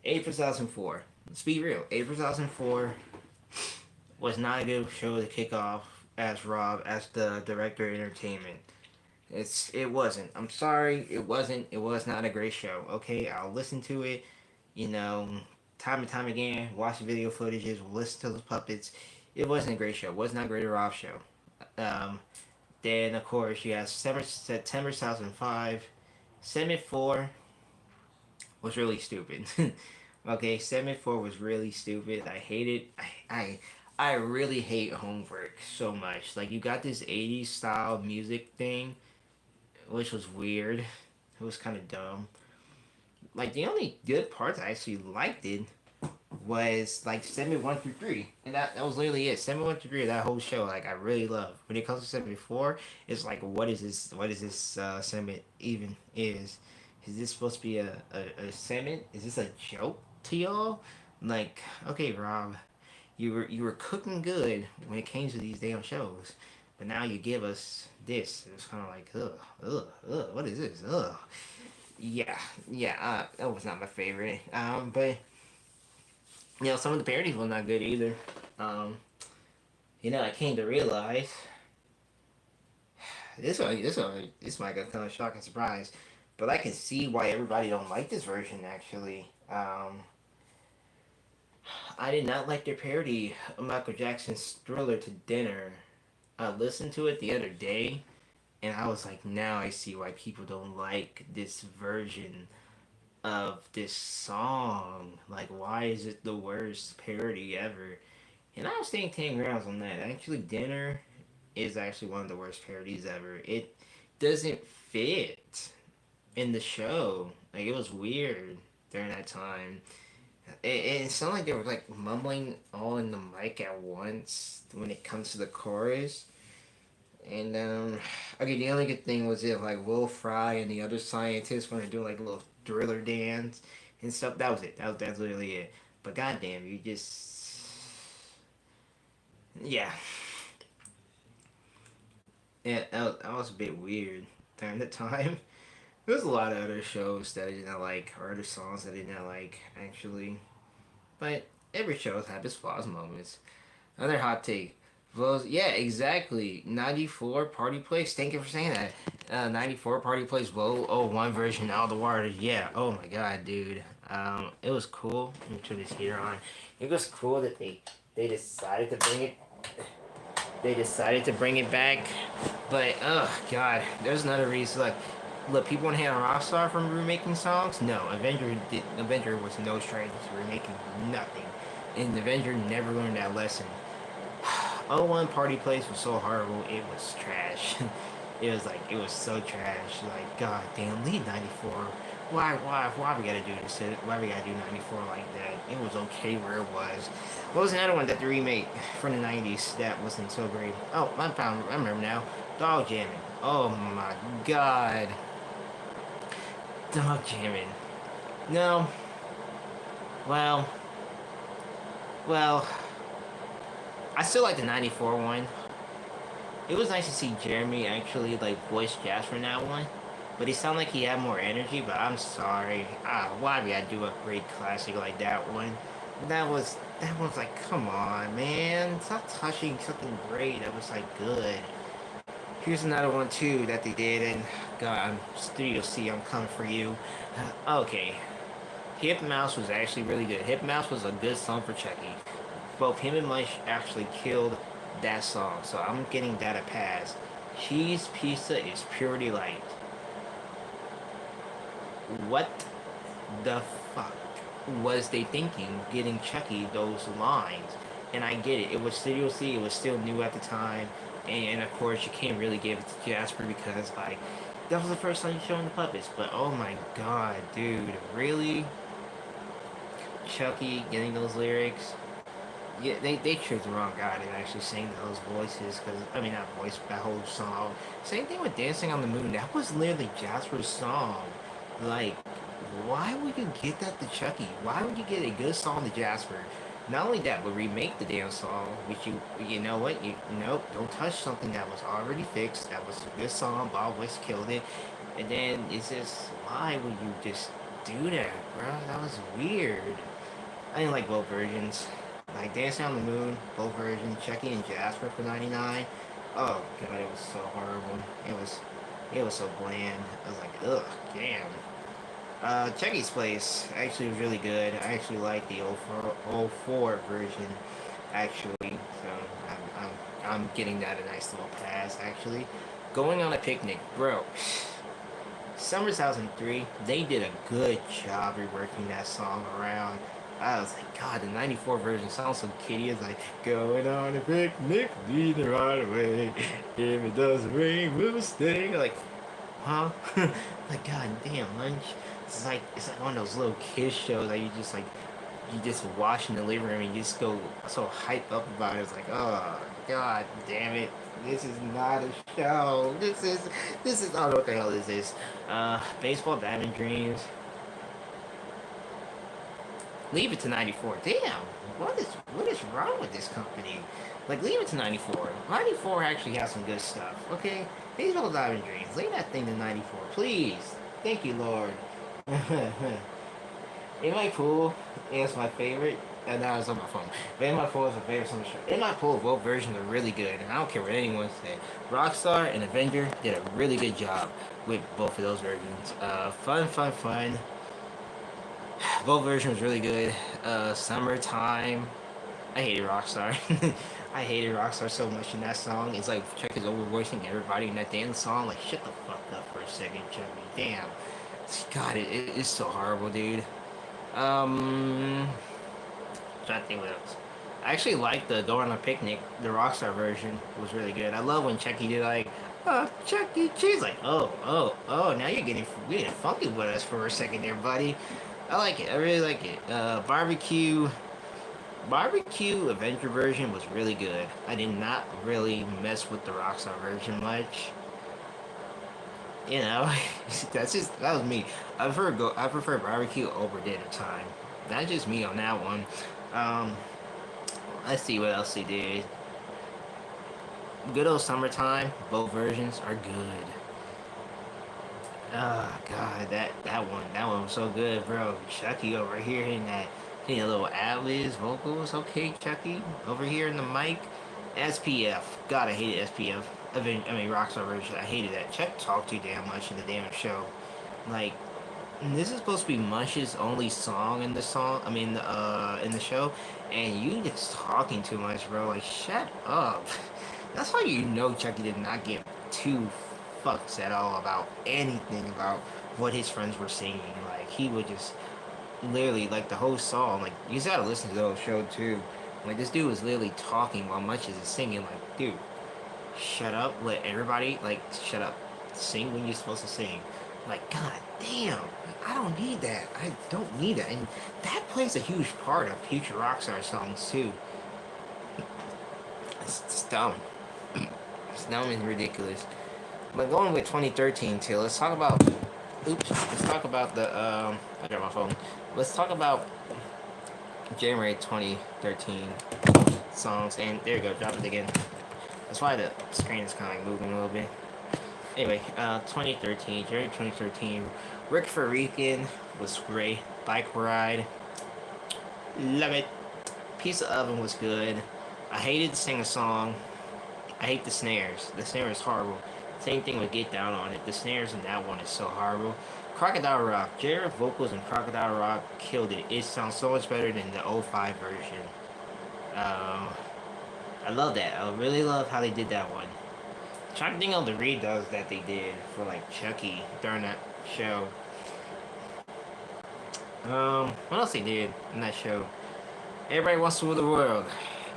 April 2004. Let's be real. April 2004 was not a good show to kick off as Rob as the director of entertainment. It wasn't. I'm sorry, it wasn't. It was not a great show. Okay, I'll listen to it. You know, time and time again. Watch the video footages. Listen to the puppets. It wasn't a great show. It was not a great Rob show. Um, then of course you have September 2005. Segment 4 was really stupid. Okay, segment 4 was really stupid. I hate it. I really hate homework so much. Like you got this 80s style music thing, which was weird. It was kind of dumb. Like the only good parts I actually liked it was like segment 1 through 3, and that was literally it. Segment 1 through 3, that whole show, like I really love. When it comes to segment 4, it's like what is this? What is this segment even is? Is this supposed to be a segment? Is this a joke to y'all? Like, okay, Rob, you were cooking good when it came to these damn shows, but now you give us this. It's kind of like ugh, what is this? Ugh. Yeah, that was not my favorite. But some of the parodies were not good either. Um, I came to realize this might get kind of shock and surprise, but I can see why everybody don't like this version. Actually, I did not like their parody of Michael Jackson's Thriller to Dinner. I listened to it the other day, and I was like, now I see why people don't like this version of this song. Like, why is it the worst parody ever? And I was staying 10 grounds on that. Actually, Dinner is actually one of the worst parodies ever. It doesn't fit in the show. Like, it was weird during that time. It sounded like they were like mumbling all in the mic at once when it comes to the chorus. And okay, the only good thing was if like Will Fry and the other scientists want to do like a little thriller dance and stuff. That was it. That's literally it. But goddamn, you just yeah, that was a bit weird during the time. There's a lot of other shows that I did not like, or other songs that I did not like, actually. But every show has its flaws moments. Another hot take. Well, yeah, exactly. 94 Party Place. Thank you for saying that. 94 Party Place. Whoa, oh, one version out of the water. Yeah. Oh my god, dude. It was cool. Let me turn this heater on. It was cool that they decided to bring it. They decided to bring it back, but oh god, there's another reason. Like, look, people want to hate on Rockstar from remaking songs. No, Avenger was no stranger to remaking nothing, and Avenger never learned that lesson. Oh, one Party Place was so horrible. It was trash. It was so trash. Like, god damn, leave 94. Why we gotta do this? Why we gotta do 94 like that? It was okay where it was. What was another one that the remake from the 90s that wasn't so great? Oh, I remember now. Dog Jamming. Oh my god. Dog Jamming. No. Well. Well. I still like the 94 one. It was nice to see Jeremy actually like voice jazz from that one. But he sounded like he had more energy, but I'm sorry. Why we gotta do a great classic like that one? That was like, come on, man. Stop touching something great that was like good. Here's another one too that they did, and God, Studio C, I'm coming for you. Okay. Hip Mouse was actually really good. Hip Mouse was a good song for Chucky. Both him and Mike actually killed that song, so I'm getting that a pass. Cheese Pizza is pure delight. What the fuck was they thinking getting Chucky those lines? And I get it. It was Studio C. It was still new at the time. And of course, you can't really give it to Jasper because, like, that was the first time you showing the puppets. But oh my god, dude. Really? Chucky getting those lyrics? Yeah, they chose the wrong guy to actually sing those voices, because I mean not voice, that whole song. Same thing with Dancing on the Moon. That was literally Jasper's song. Like, why would you get that to Chucky? Why would you get a good song to Jasper? Not only that, but remake the damn song, which you know what, you nope, don't touch something that was already fixed. That was a good song. Bob Wicks killed it, and then it's just, why would you just do that, bro? That was weird. I didn't like both versions. Like Dancing on the Moon, both versions, Chucky and Jasper for '99. Oh god, it was so horrible. It was so bland. I was like, ugh, damn. Chucky's Place actually was really good. I actually like the '04 version, actually. So I'm getting that a nice little pass, actually. Going on a Picnic, bro. Summer 2003, they did a good job reworking that song around. I was like, God, the '94 version sounds so kiddie. It's like, going on a picnic, lead the right away. If it doesn't rain, we'll stay. Like, huh? Like, god damn, lunch. It's like one of those little kids shows that you just watch in the living room and you just go so hyped up about it. It's like, oh god damn it. This is not a show. This is I don't know what the hell this is. Baseball Diamond Dreams. Leave it to '94. Damn, what is wrong with this company? Like, leave it to '94. '94 actually has some good stuff. Okay, Baseball Diamond Dreams. Leave that thing to '94, please. Thank you, Lord. In My Pool is my favorite. And now it's on my phone. But In My Pool is my favorite song. In My Pool, both versions are really good, and I don't care what anyone says. Rockstar and Avenger did a really good job with both of those versions. Fun. Both versions was really good. Summertime. I hated Rockstar. I hated Rockstar so much in that song. It's like Chuck is over voicing everybody in that damn song. Like, shut the fuck up for a second, Chuck. Damn. God, it's so horrible, dude. I'm trying to think what else. I actually like the Going on a Picnic. The Rockstar version was really good. I love when Chucky did like, Chuck E. Cheese. Like, oh, now you're getting funky with us for a second there, buddy. I like it. I really like it. Barbecue Adventure version was really good. I did not really mess with the Rockstar version much. You know, that was me. I prefer barbecue over dinner time. That's just me on that one. Um, let's see what else they did. Good old Summertime. Both versions are good. Oh god, that one was so good, bro. Chucky over here in that, little ad-libs, vocals. Okay, Chucky over here in the mic. SPF. God, I hated SPF. I mean, Rockstar version. I hated that. Chuck talked too damn much in the damn show. Like, this is supposed to be Munch's only song in the song. I mean, in the show, and you just talking too much, bro. Like, shut up. That's why you know Chucky did not give two fucks at all about anything about what his friends were singing. Like, he would just literally, like, the whole song. Like, you just gotta listen to the whole show too. Like, this dude was literally talking while Munches is singing. Like, dude, shut up. Let everybody, like, shut up. Sing when you're supposed to sing. Like, god damn. I don't need that. I don't need that. And that plays a huge part of future Rockstar songs too. It's dumb. It's dumb and ridiculous. But going with 2013 too, let's talk about. Oops. Let's talk about the. I got my phone. Let's talk about January 2013 songs. And there you go. Drop it again. That's why the screen is kind of like moving a little bit. Anyway, 2013, January 2013. Rick Farican was great. Bike Ride. Love it. Pizza Oven was good. I hated to sing a song. I hate the snares. The snare is horrible. Same thing with Get Down on It. The snares in that one is so horrible. Crocodile Rock. Jared vocals in Crocodile Rock killed it. It sounds so much better than the '05 version. I love that. I really love how they did that one. I'm trying to think of the redoes that they did for like Chucky during that show. What else they did in that show? Everybody Wants to Rule the World.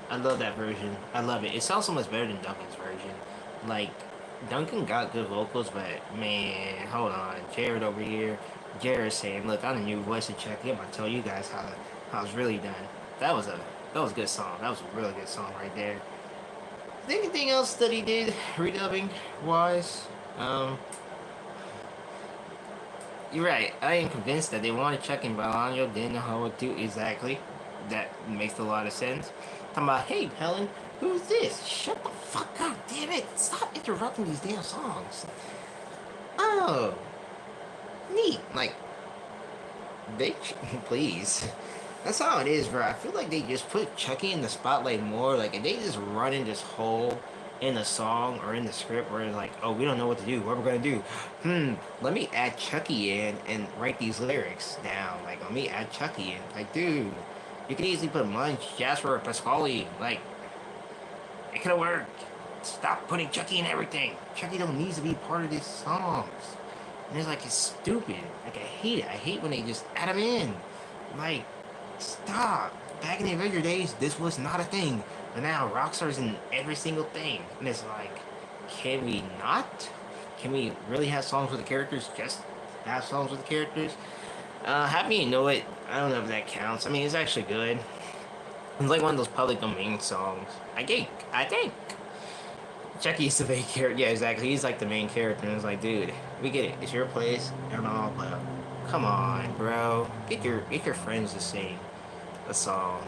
I love that version. I love it. It sounds so much better than Duncan's version. Like, Duncan got good vocals, but man, hold on. Jared over here. Jared saying, "Look, I'm the new voice of Chucky. I'm gonna tell you guys how it's really done." That was That was a good song. That was a really good song right there. Anything else that he did redubbing wise? You're right. I am convinced that they wanted Chuck and Bolaño, didn't know how to do exactly. That makes a lot of sense. Talking about, hey, Helen, who's this? Shut the fuck up, damn it! Stop interrupting these damn songs. Oh, neat. Like, bitch, please. That's how it is, bro. I feel like they just put Chucky in the spotlight more. Like, if they just run in this hole in the song or in the script where it's like, oh, we don't know what to do. What we're gonna do? Let me add Chucky in and write these lyrics down. Like, let me add Chucky in. Like, dude, you could easily put Munch, Jasper, Pasquale. Like, it could have worked. Stop putting Chucky in everything. Chucky don't need to be part of these songs. And it's like, it's stupid. Like, I hate it. I hate when they just add him in. Like, stop. Back in the Avenger days, this was not a thing. But now, Rockstar's in every single thing. And it's like, can we not? Can we really have songs with the characters? Just have songs with the characters? Happy You Know It, I don't know if that counts. I mean, it's actually good. It's like one of those public domain songs. I think. Chucky's the main character. Yeah, exactly. He's like the main character. And it's like, dude, we get it. It's your place and all, but come on, bro. Get your friends to sing a song.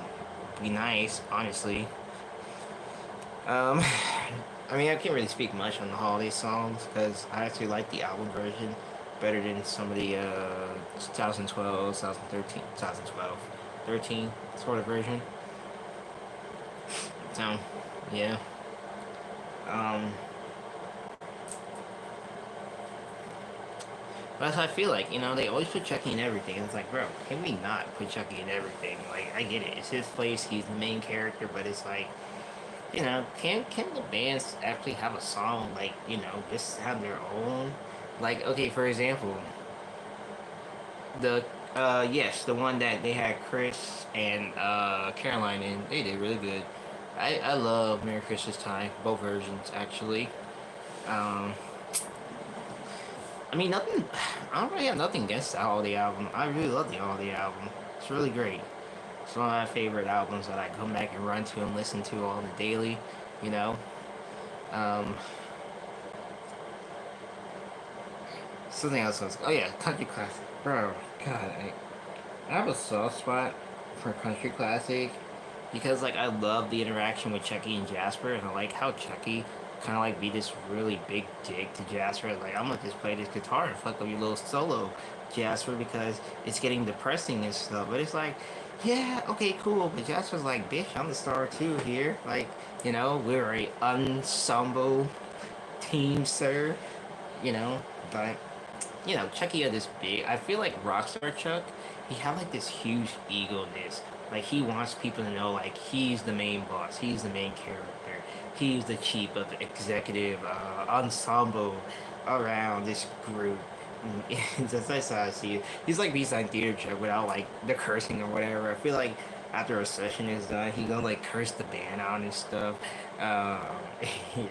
Be nice, honestly. I mean, I can't really speak much on the holiday songs because I actually like the album version better than some of the 2012, 2013, 2012, 13 sort of version. So, yeah. But that's how I feel like, you know, they always put Chucky in everything. And it's like, bro, can we not put Chucky in everything? Like, I get it. It's his place. He's the main character. But it's like, you know, can the bands actually have a song, like, you know, just have their own? Like, okay, for example, yes, the one that they had Chris and Caroline in, they did really good. I love Merry Christmas Time, both versions, actually. Um, I mean, nothing. I don't really have nothing against the holiday album. I really love the holiday album. It's really great. It's one of my favorite albums that I come back and run to and listen to all the daily. You know. Something else was. Oh yeah, country classic, bro. God, I have a soft spot for country classic because like I love the interaction with Chucky and Jasper, and I like how Chucky kind of like be this really big dick to Jasper. Like, I'm gonna just play this guitar and fuck up your little solo, Jasper, because it's getting depressing and stuff. But it's like, yeah, okay, cool. But Jasper's like, bitch, I'm the star too here. Like, you know, we're a ensemble team, sir. You know, but you know, Chucky had this big. I feel like Rockstar Chuck, he had like this huge ego in this. Like, he wants people to know, like, he's the main boss. He's the main character. He's the chief of the executive ensemble around this group. That's how I see it. He's like B-side theater Chuck without like the cursing or whatever. I feel like after a session is done, he gonna like curse the band out and stuff. Um, you know,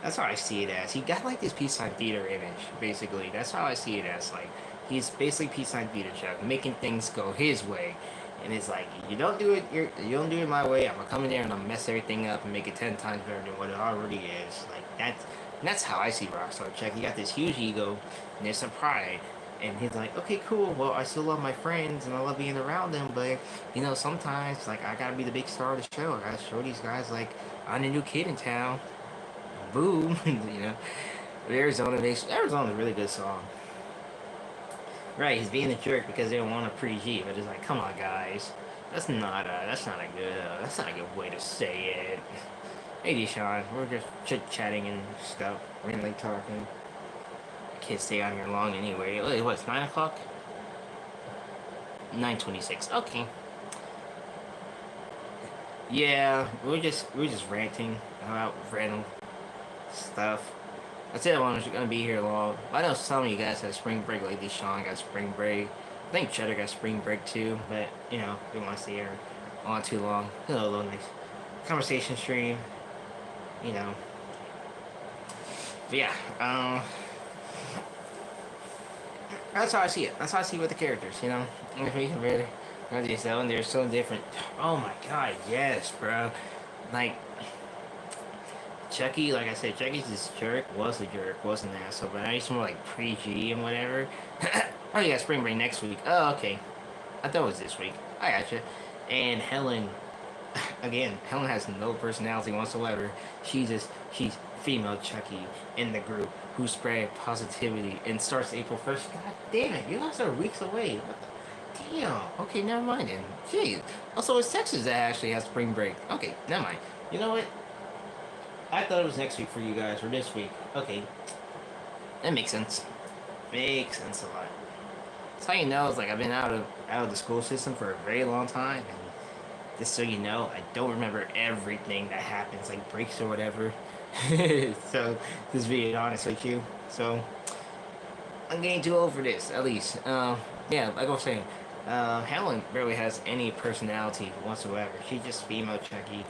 that's how I see it as. He got like this peace-sign theater image, basically. That's how I see it as. Like, he's basically peace-sign theater Chuck, making things go his way. And it's like, you don't do it, you don't do it my way. I'm gonna come in there and I'm gonna mess everything up and make it 10 times better than what it already is. Like, that's how I see Rockstar Chuck. He got this huge ego and there's some pride. And he's like, okay, cool. Well, I still love my friends and I love being around them, but you know, sometimes like I gotta be the big star of the show. I gotta show these guys like I'm the new kid in town. Boom, you know. Arizona's a really good song. Right, he's being a jerk because they don't want a pretty G, but it's like, come on, guys, that's not a good way to say it. Hey, Deshaun, we're just chit chatting and stuff, randomly talking. I can't stay on here long anyway. Wait, what's 9 o'clock? 9:26. Okay. Yeah, we're just ranting about random stuff. I said I wasn't gonna be here long. I know some of you guys have spring break, like Deshaun got spring break. I think Cheddar got spring break too, but you know, we want to stay here on too long. You know, a little nice conversation stream, you know. But yeah, that's how I see it. That's how I see it with the characters, you know. If we can really They're so different. Oh my god, yes, bro. Like, Chucky, like I said, Chucky's this jerk, was a jerk, was an asshole, but now he's more like pre-G and whatever. Oh, yeah, spring break next week. Oh, okay. I thought it was this week. I gotcha. And Helen, again, Helen has no personality whatsoever. She's female Chucky in the group who spread positivity and starts April 1st. God damn it, you guys are weeks away. What the damn? Okay, never mind then. Jeez. Also, it's Texas that actually has spring break. Okay, never mind. You know what? I thought it was next week for you guys, or this week. Okay. That makes sense. Makes sense a lot. That's how you know it's like I've been out of the school system for a very long time, and just so you know, I don't remember everything that happens, like breaks or whatever. So just being honest with you. So I'm getting too old for this, at least. Yeah, like I was saying, Helen barely has any personality whatsoever. She's just female Chucky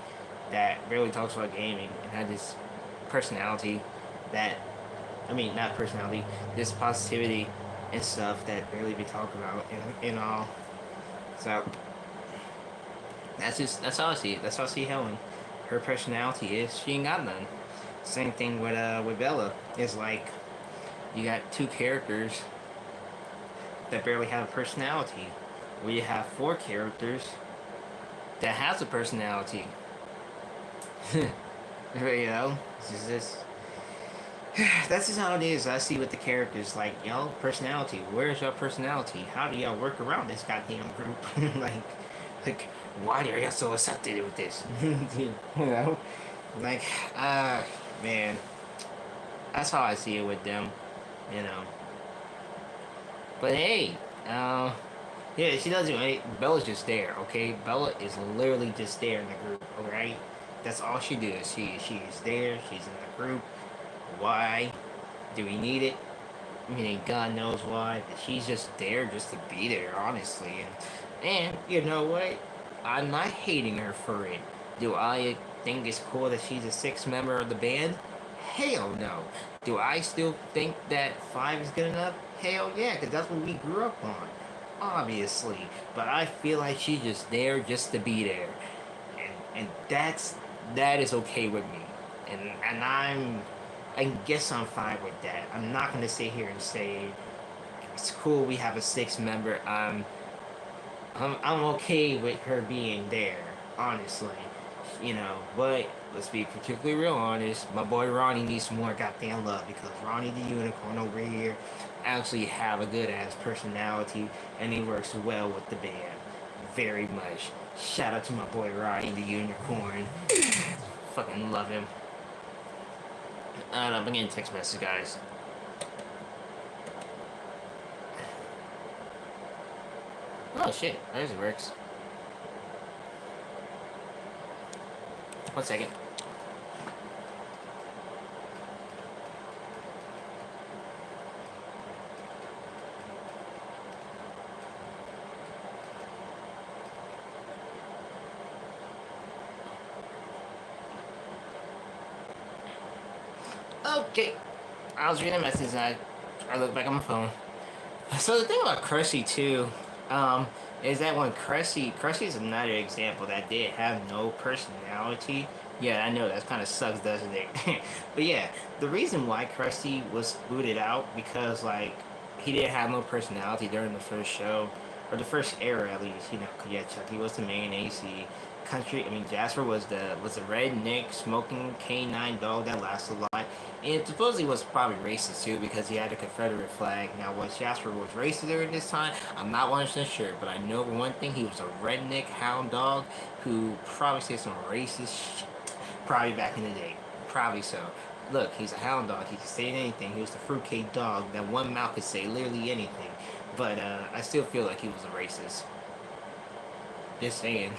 that barely talks about gaming and had this personality that, I mean, not personality, this positivity and stuff that barely be talked about and all. So that's how I see it. That's how I see Helen. Her personality is she ain't got none. Same thing with Bella. It's like you got two characters that barely have a personality. Where you have four characters that has a personality. You know, it's just that's just how it is. I see with the characters, like, y'all personality. Where's your personality? How do y'all work around this goddamn group? like, why are y'all so accepted with this? You know, like, man, that's how I see it with them. You know, but hey, yeah, she doesn't. Bella's just there, okay? Bella is literally just there in the group, alright? That's all she does. She's there. She's in the group. Why do we need it? I mean, God knows why. But she's just there just to be there, honestly. And you know what? I'm not hating her for it. Do I think it's cool that she's a sixth member of the band? Hell no. Do I still think that 5 is good enough? Hell yeah, because that's what we grew up on. Obviously. But I feel like she's just there just to be there. And that is okay with me. And I guess I'm fine with that. I'm not gonna sit here and say it's cool we have a sixth member. I'm okay with her being there, honestly. You know, but let's be particularly real honest. My boy Ronnie needs some more goddamn love because Ronnie the Unicorn over here actually have a good ass personality and he works well with the band. Very much. Shout out to my boy Ronnie the Unicorn. Fucking love him. I'm getting text message, guys. Oh shit, there's it works. 1 second. Okay. I was reading a message and I looked back on my phone. So the thing about Crushy too, is that when Crushy is another example that did have no personality. Yeah, I know that kind of sucks, doesn't it? But yeah, the reason why Krusty was booted out because like he didn't have no personality during the first show or the first era at least. You know, 'cause yeah, Chucky was the main AC. Country, I mean Jasper was the redneck smoking canine dog that laughed a lot. And supposedly was probably racist too because he had a Confederate flag. Now, was Jasper was racist during this time? I'm not 100% sure, but I know for one thing he was a redneck hound dog who probably said some racist shit probably back in the day. Probably so. Look, he's a hound dog. He can say anything. He was the fruitcake dog that one mouth could say literally anything. But I still feel like he was a racist. Just saying.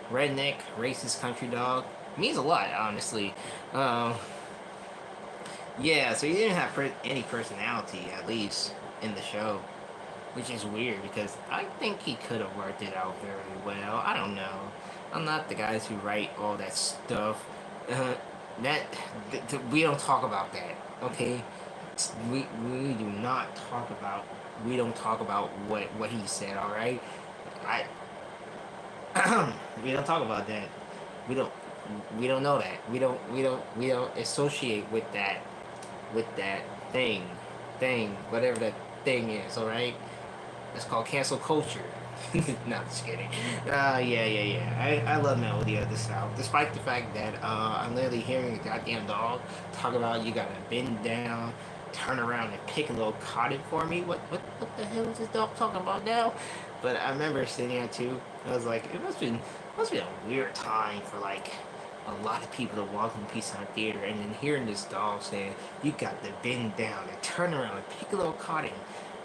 Redneck, racist country dog means a lot, honestly. Yeah, so he didn't have any personality, at least, in the show. Which is weird, because I think he could have worked it out very well. I don't know. I'm not the guys who write all that stuff. Uh, we don't talk about that, okay? We do not talk about... We don't talk about what he said, alright? We don't talk about that. We don't. We don't know that. We don't associate with that thing, whatever that thing is. All right. It's called cancel culture. No, I'm just kidding. Yeah. I love Melody of the South, despite the fact that I'm literally hearing a goddamn dog talk about you gotta bend down, turn around, and pick a little cotton for me. What the hell is this dog talking about now? But I remember sitting there too. I was like, it must be a weird time for like a lot of people to walk in Peace Sign Theater and then hearing this dog saying you got to bend down and turn around and pick a little cotton,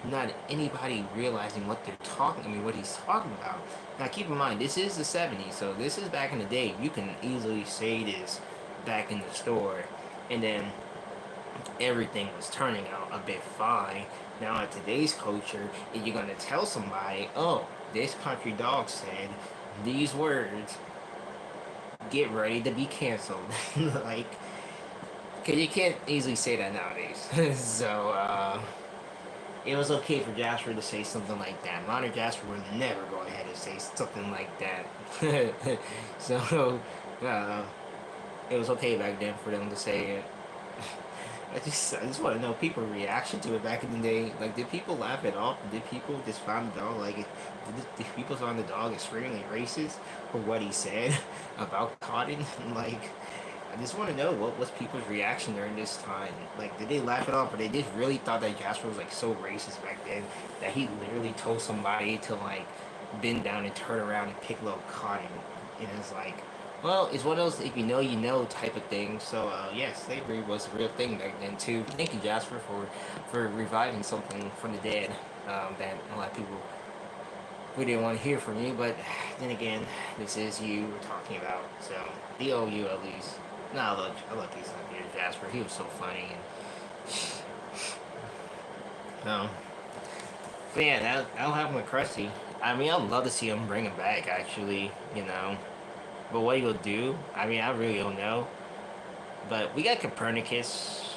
not anybody realizing what they're talking. I mean, what he's talking about. Now, keep in mind, this is the '70s, so this is back in the day. You can easily say this back in the store, and then everything was turning out a bit fine. Now, in today's culture, if you're gonna tell somebody, "Oh, this country dog said these words," get ready to be canceled. Like, cause you can't easily say that nowadays. So, it was okay for Jasper to say something like that. Modern Jasper would never go ahead and say something like that. So, uh, it was okay back then for them to say it. I just want to know people's reaction to it back in the day. Like, did people laugh it off? Did people just find the dog like it? Did people find the dog extremely racist for what he said about Cotton? Like, I just want to know what was people's reaction during this time. Like, did they laugh it off, or they just really thought that Jasper was like so racist back then that he literally told somebody to like bend down and turn around and pick a little cotton? And it's like, well, it's one of those if you know type of thing. So yeah, slavery was a real thing back then too. Thank you, Jasper, for reviving something from the dead that a lot of people we didn't want to hear from you. But then again, this is you we're talking about, so the OU at least. No, I love these ideas, Jasper. He was so funny and but yeah, that'll happen with Krusty. I mean, I'd love to see him bring him back. Actually, you know. But what he'll do, I mean, I really don't know. But we got Copernicus.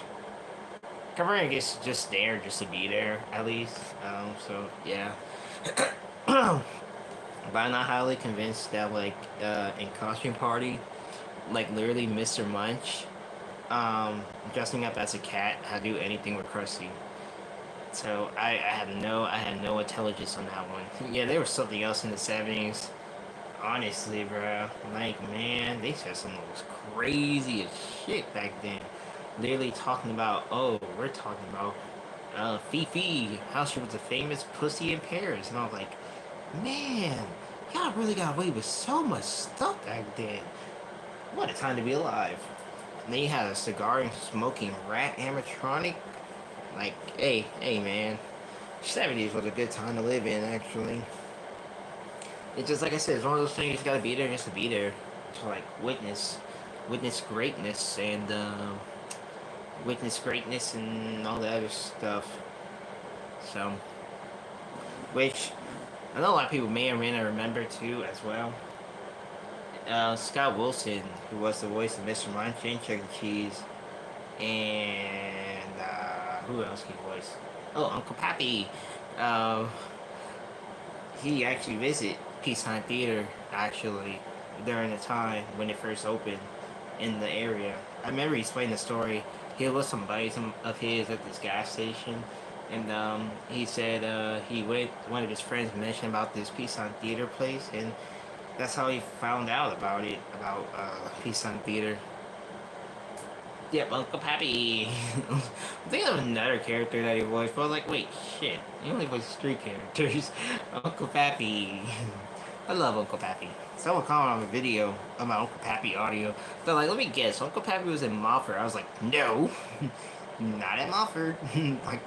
Copernicus is just there, just to be there, at least. So, yeah. But I'm not highly convinced that, like, in Costume Party, like, literally Mr. Munch, dressing up as a cat, had to do anything with Krusty. So, I had no intelligence on that one. Yeah, there was something else in the '70s. Honestly, bro, like, man, they said some of those crazy as shit back then. Literally talking about, oh, we're talking about Fifi, how she was a famous pussy in Paris. And I was like, man, y'all really got away with so much stuff back then. What a time to be alive. And then you had a cigar and smoking rat animatronic. Like, hey, man, '70s was a good time to live in, actually. It's just like I said, it's one of those things you gotta be there just to be there to like witness greatness and all the other stuff. So, which I know a lot of people may or may not remember too as well. Scott Wilson, who was the voice of Mr. Munch in Chuck E. Cheese, and who else he voiced? Oh, Uncle Pappy. He actually visited Peacetime Theater actually during the time when it first opened in the area. I remember he explained the story. He was some buddies of his at this gas station, and he said one of his friends mentioned about this Peacetime Theater place, and that's how he found out about Peacetime Theater. Yep, Uncle Pappy. I think of another character that he voiced, but I was like, wait, shit. He only voiced 3 characters. Uncle Pappy. I love Uncle Pappy. Someone commented on a video of my Uncle Pappy audio. They're like, let me guess, Uncle Pappy was in Mofford. I was like, no. Not in Mofford. Like,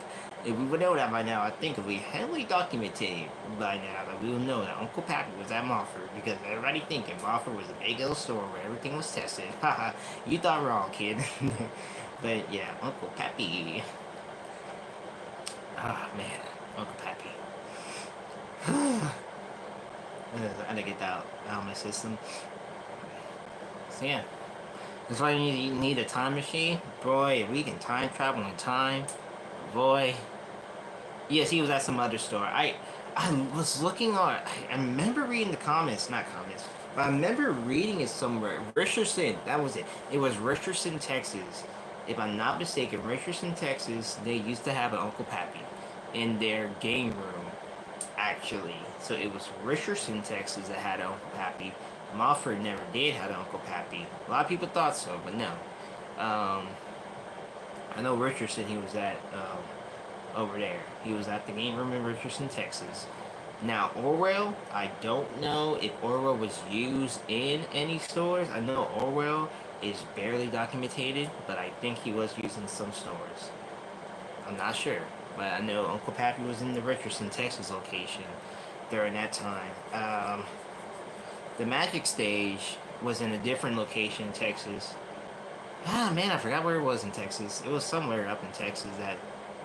if we would know that by now, I think if we heavily documented by now, that we would know that Uncle Pappy was at Mofford, because everybody thinking Mofford was a big old store where everything was tested. Haha, you thought wrong, kid. But yeah, Uncle Pappy. Ah, man, Uncle Pappy. I had to get that out of my system. So yeah, that's why you need a time machine. Boy, if we can time travel in time, boy. Yes, he was at some other store. I I was looking on. I remember reading the comments, not comments, but I remember reading it somewhere. Richardson, that was it. It was Richardson, Texas. If I'm not mistaken, Richardson, Texas. They used to have an Uncle Pappy in their game room, actually. So it was Richardson, Texas, that had an Uncle Pappy. Mofford never did have an Uncle Pappy. A lot of people thought so, but no. Um, I know Richardson. He was at over there. He was at the game room in Richardson, Texas. Now, Orwell, I don't know if Orwell was used in any stores. I know Orwell is barely documented, but I think he was used in some stores. I'm not sure, but I know Uncle Pappy was in the Richardson, Texas location during that time. The Magic Stage was in a different location in Texas. Ah, man, I forgot where it was in Texas. It was somewhere up in Texas that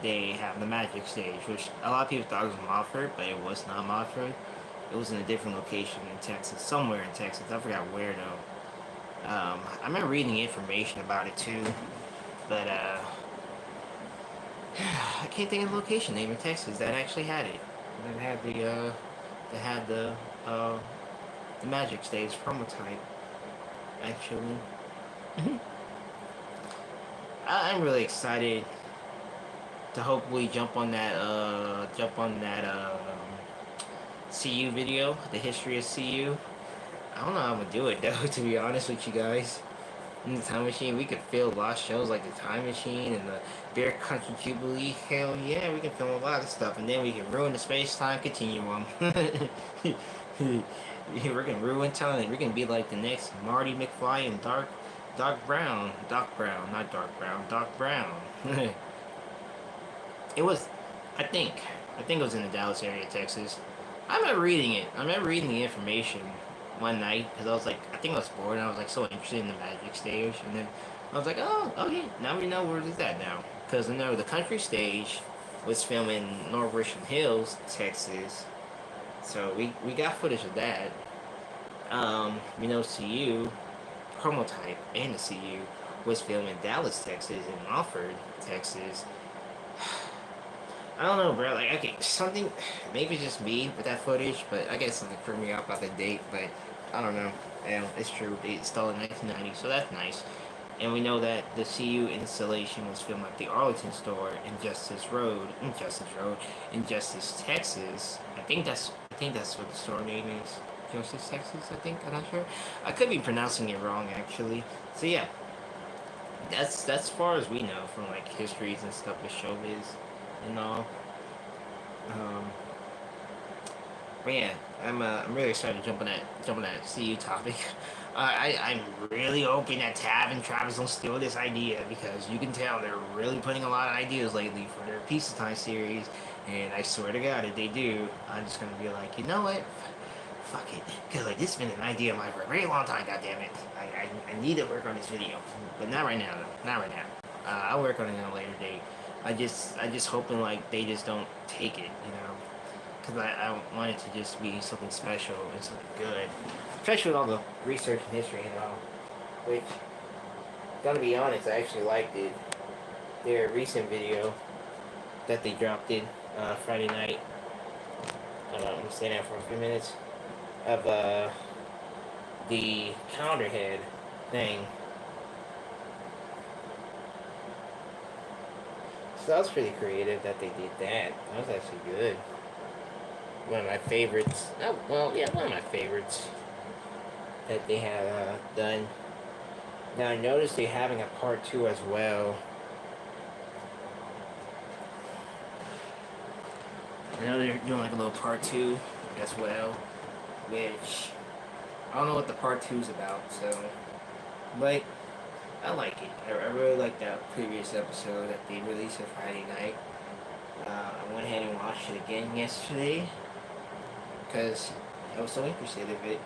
they have the Magic Stage, which a lot of people thought it was Mofford, but it was not Mofford. It was in a different location in Texas, somewhere in Texas. I forgot where though. I remember reading information about it too, but I can't think of the location name in Texas that actually had it. That had the Magic Stage prototype. Actually, I'm really excited to hopefully jump on that CU video, the history of CU. I don't know how I'm gonna do it though, to be honest with you guys. In the time machine, we could film lost shows like the Time Machine and the Bear Country Jubilee. Hell yeah, we can film a lot of stuff, and then we can ruin the space time continuum. We're gonna ruin time. We're gonna be like the next Marty McFly and Doc Brown, not Dark Brown, Doc Brown. It was, I think, it was in the Dallas area, Texas. I remember reading it. I remember reading the information one night because I was like, I think I was bored and I was like so interested in the Magic Stage, and then I was like, oh, okay, now we know where it's at now. Because I know the Country Stage was filmed in North Richland Hills, Texas, so we got footage of that. We know CU promo type and the CU was filmed in Dallas, Texas, and Mofford, Texas. I don't know, bro. Like, okay, something, maybe it's just me with that footage, but I guess something threw me off about the date, but I don't know. Yeah, it's true. They installed in 1990, so that's nice. And we know that the CU installation was filmed at the Arlington store in Justice, Texas. I think that's what the store name is. Justice, Texas, I think. I'm not sure. I could be pronouncing it wrong, actually. So yeah, that's as far as we know from like histories and stuff with showbiz and all. Um, but yeah, I'm really excited to jump on that CU topic. I'm really hoping that Tab and Travis don't steal this idea because you can tell they're really putting a lot of ideas lately for their Pizza Time series, and I swear to God, if they do, I'm just gonna be like, you know what? Fuck it, because like this has been an idea of mine for a very long time. God damn it, I need to work on this video, but not right now though. Not right now. I'll work on it at a later date. I just hoping like they just don't take it, you know, because I want it to just be something special and something good, especially with all the research and history and all. Which, gotta be honest, I actually liked it. Their recent video that they dropped it Friday night. I'm gonna stay there for a few minutes of the calendar head thing. So that was pretty creative that they did that. That was actually good. One of my favorites. Oh, well, yeah, one of my favorites that they have done. Now I noticed they're having a part 2 as well. I know they're doing like a little part 2 as well, which I don't know what the part 2 is about, so, but I like it. I really like that previous episode that they released on Friday night. I went ahead and watched it again yesterday because I was so interested in it.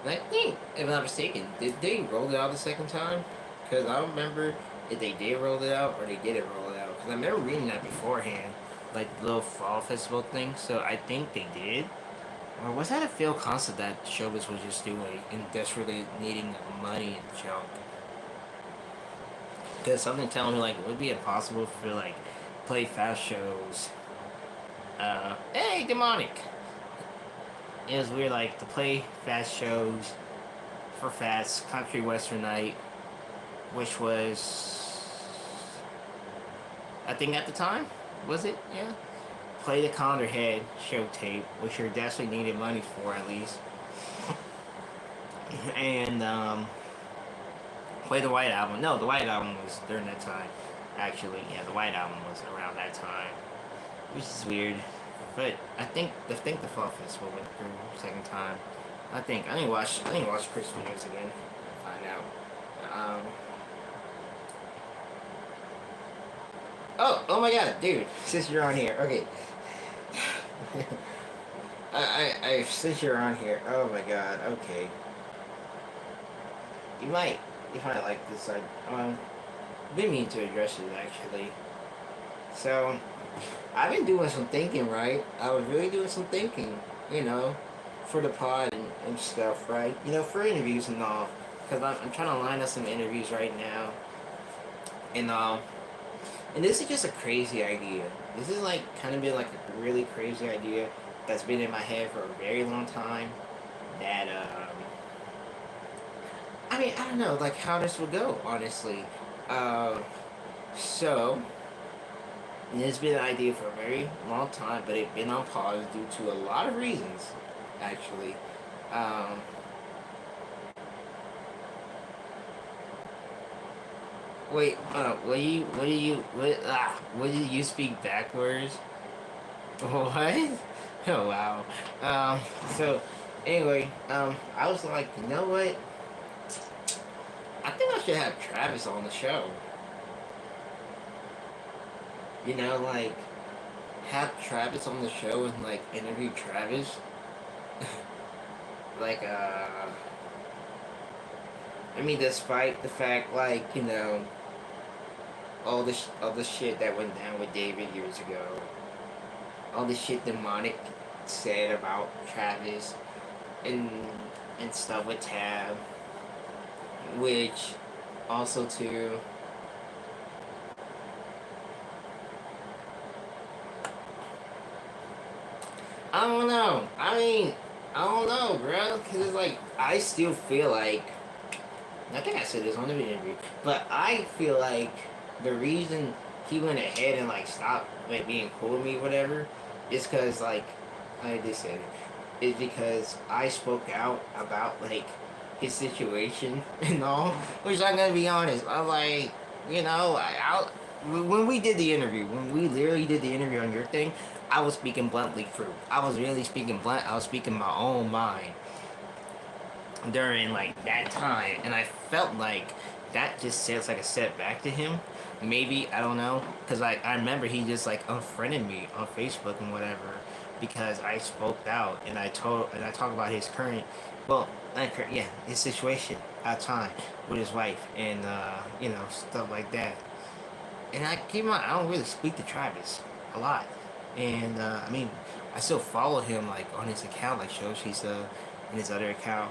And I think, if I'm not mistaken, did they roll it out the second time? Because I don't remember if they did roll it out or they didn't roll it out. Because I remember reading that beforehand, like the little fall festival thing. So I think they did. Or was that a failed concept that Showbiz was just doing and desperately needing money and junk? Because something telling me like it would be impossible for like play fast shows Hey, demonic. It was weird, like to play fast shows for fast country western night, which was I think at the time was it yeah play the Calendar Head show tape, which you definitely needed money for at least, and play the White Album. No, the White Album was during that time. Actually, yeah, the White Album was around that time, which is weird. But I think the Fall Festival went through second time. I didn't watch Chris videos again. Find out. Um, oh my God, dude! Since you're on here, okay. Since you're on here, oh my God, okay. You might you might like this. Been meaning to address it actually. So I've been doing some thinking, right? I was really doing some thinking, you know, for the pod and stuff, right? You know, for interviews and all. Because I'm trying to line up some interviews right now. And, and this is just a crazy idea. This is like kind of been like a really crazy idea that's been in my head for a very long time. That, I mean, I don't know, like how this would go, honestly. Um, so, and it's been an idea for a very long time, but it's been on pause due to a lot of reasons, actually. Um, wait, what did you speak backwards? What? Oh, wow. So, anyway, I was like, you know what? I think I should have Travis on the show. You know, like, have Travis on the show and, like, interview Travis. like, I mean, despite the fact, like, you know, all the shit that went down with David years ago, all the shit demonic said about Travis and stuff with Tab, which also too. I don't know. I mean, I don't know, bro. Cause it's like I still feel like I think I said this on the interview, but I feel like the reason he went ahead and like stopped like being cool with me, whatever, is because like I did say it, is because I spoke out about like his situation and all. Which I'm gonna be honest, I'm like, you know, when we did the interview, when we literally did the interview on your thing, I was speaking bluntly true. I was really speaking blunt. I was speaking my own mind during like that time, and I felt like that just sounds like a setback to him. Maybe I don't know, cause I remember he just like unfriended me on Facebook and whatever because I spoke out and I talked about his current, well, yeah, his situation at time with his wife and you know stuff like that. And I keep in mind I don't really speak to Travis a lot, and I mean I still follow him like on his account like Shoshisa and his other account.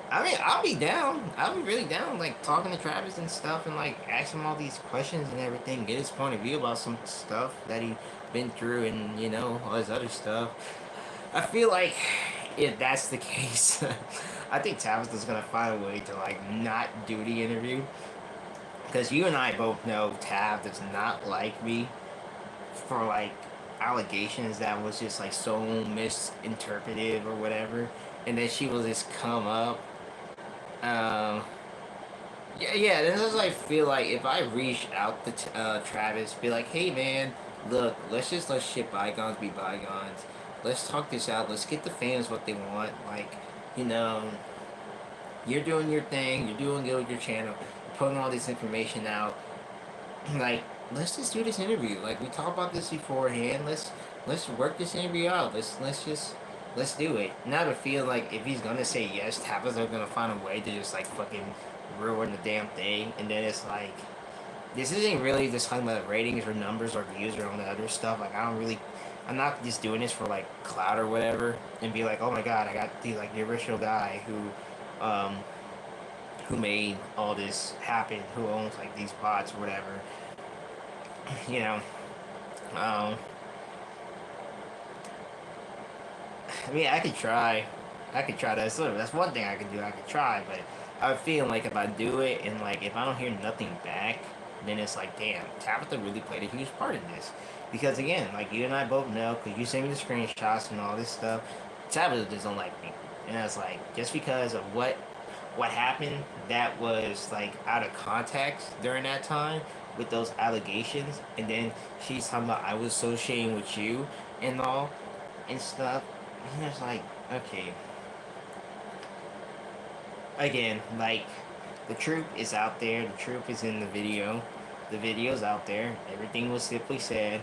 I mean, I'll be down. I'll be really down, like talking to Travis and stuff, and like ask him all these questions and everything, get his point of view about some stuff that he been through, and you know all his other stuff. I feel like if that's the case, I think Tabitha's gonna find a way to like not do the interview, because you and I both know Tab does not like me for like allegations that was just like so misinterpreted or whatever, and then she will just come up. Um, yeah. Then just like feel like if I reach out to Travis, be like, hey man, look, let's just let shit bygones be bygones. Let's talk this out. Let's get the fans what they want. Like, you know, you're doing your thing. You're doing good with your channel. You're putting all this information out. Like, let's just do this interview. Like we talked about this beforehand. Let's work this interview out. Let's do it. Not to feel like if he's gonna say yes, Tabitha's gonna find a way to just like fucking ruin the damn thing, and then it's like this isn't really just talking about ratings or numbers or views or all the other stuff. Like I'm not just doing this for like clout or whatever, and be like, oh my god, I got the original guy who made all this happen, who owns like these bots or whatever, you know. Um, I mean, I could try. I could try that. So that's one thing I could do. I could try, but I feel like if I do it and like if I don't hear nothing back, then it's like, damn, Tabitha really played a huge part in this. Because again, like you and I both know, because you sent me the screenshots and all this stuff, Tabitha just don't like me, and it's like just because of what happened, that was like out of context during that time with those allegations, and then she's talking about I was associating with you and all and stuff. And it's like, okay, again, like the truth is out there. The truth is in the video. The video's out there. Everything was simply said.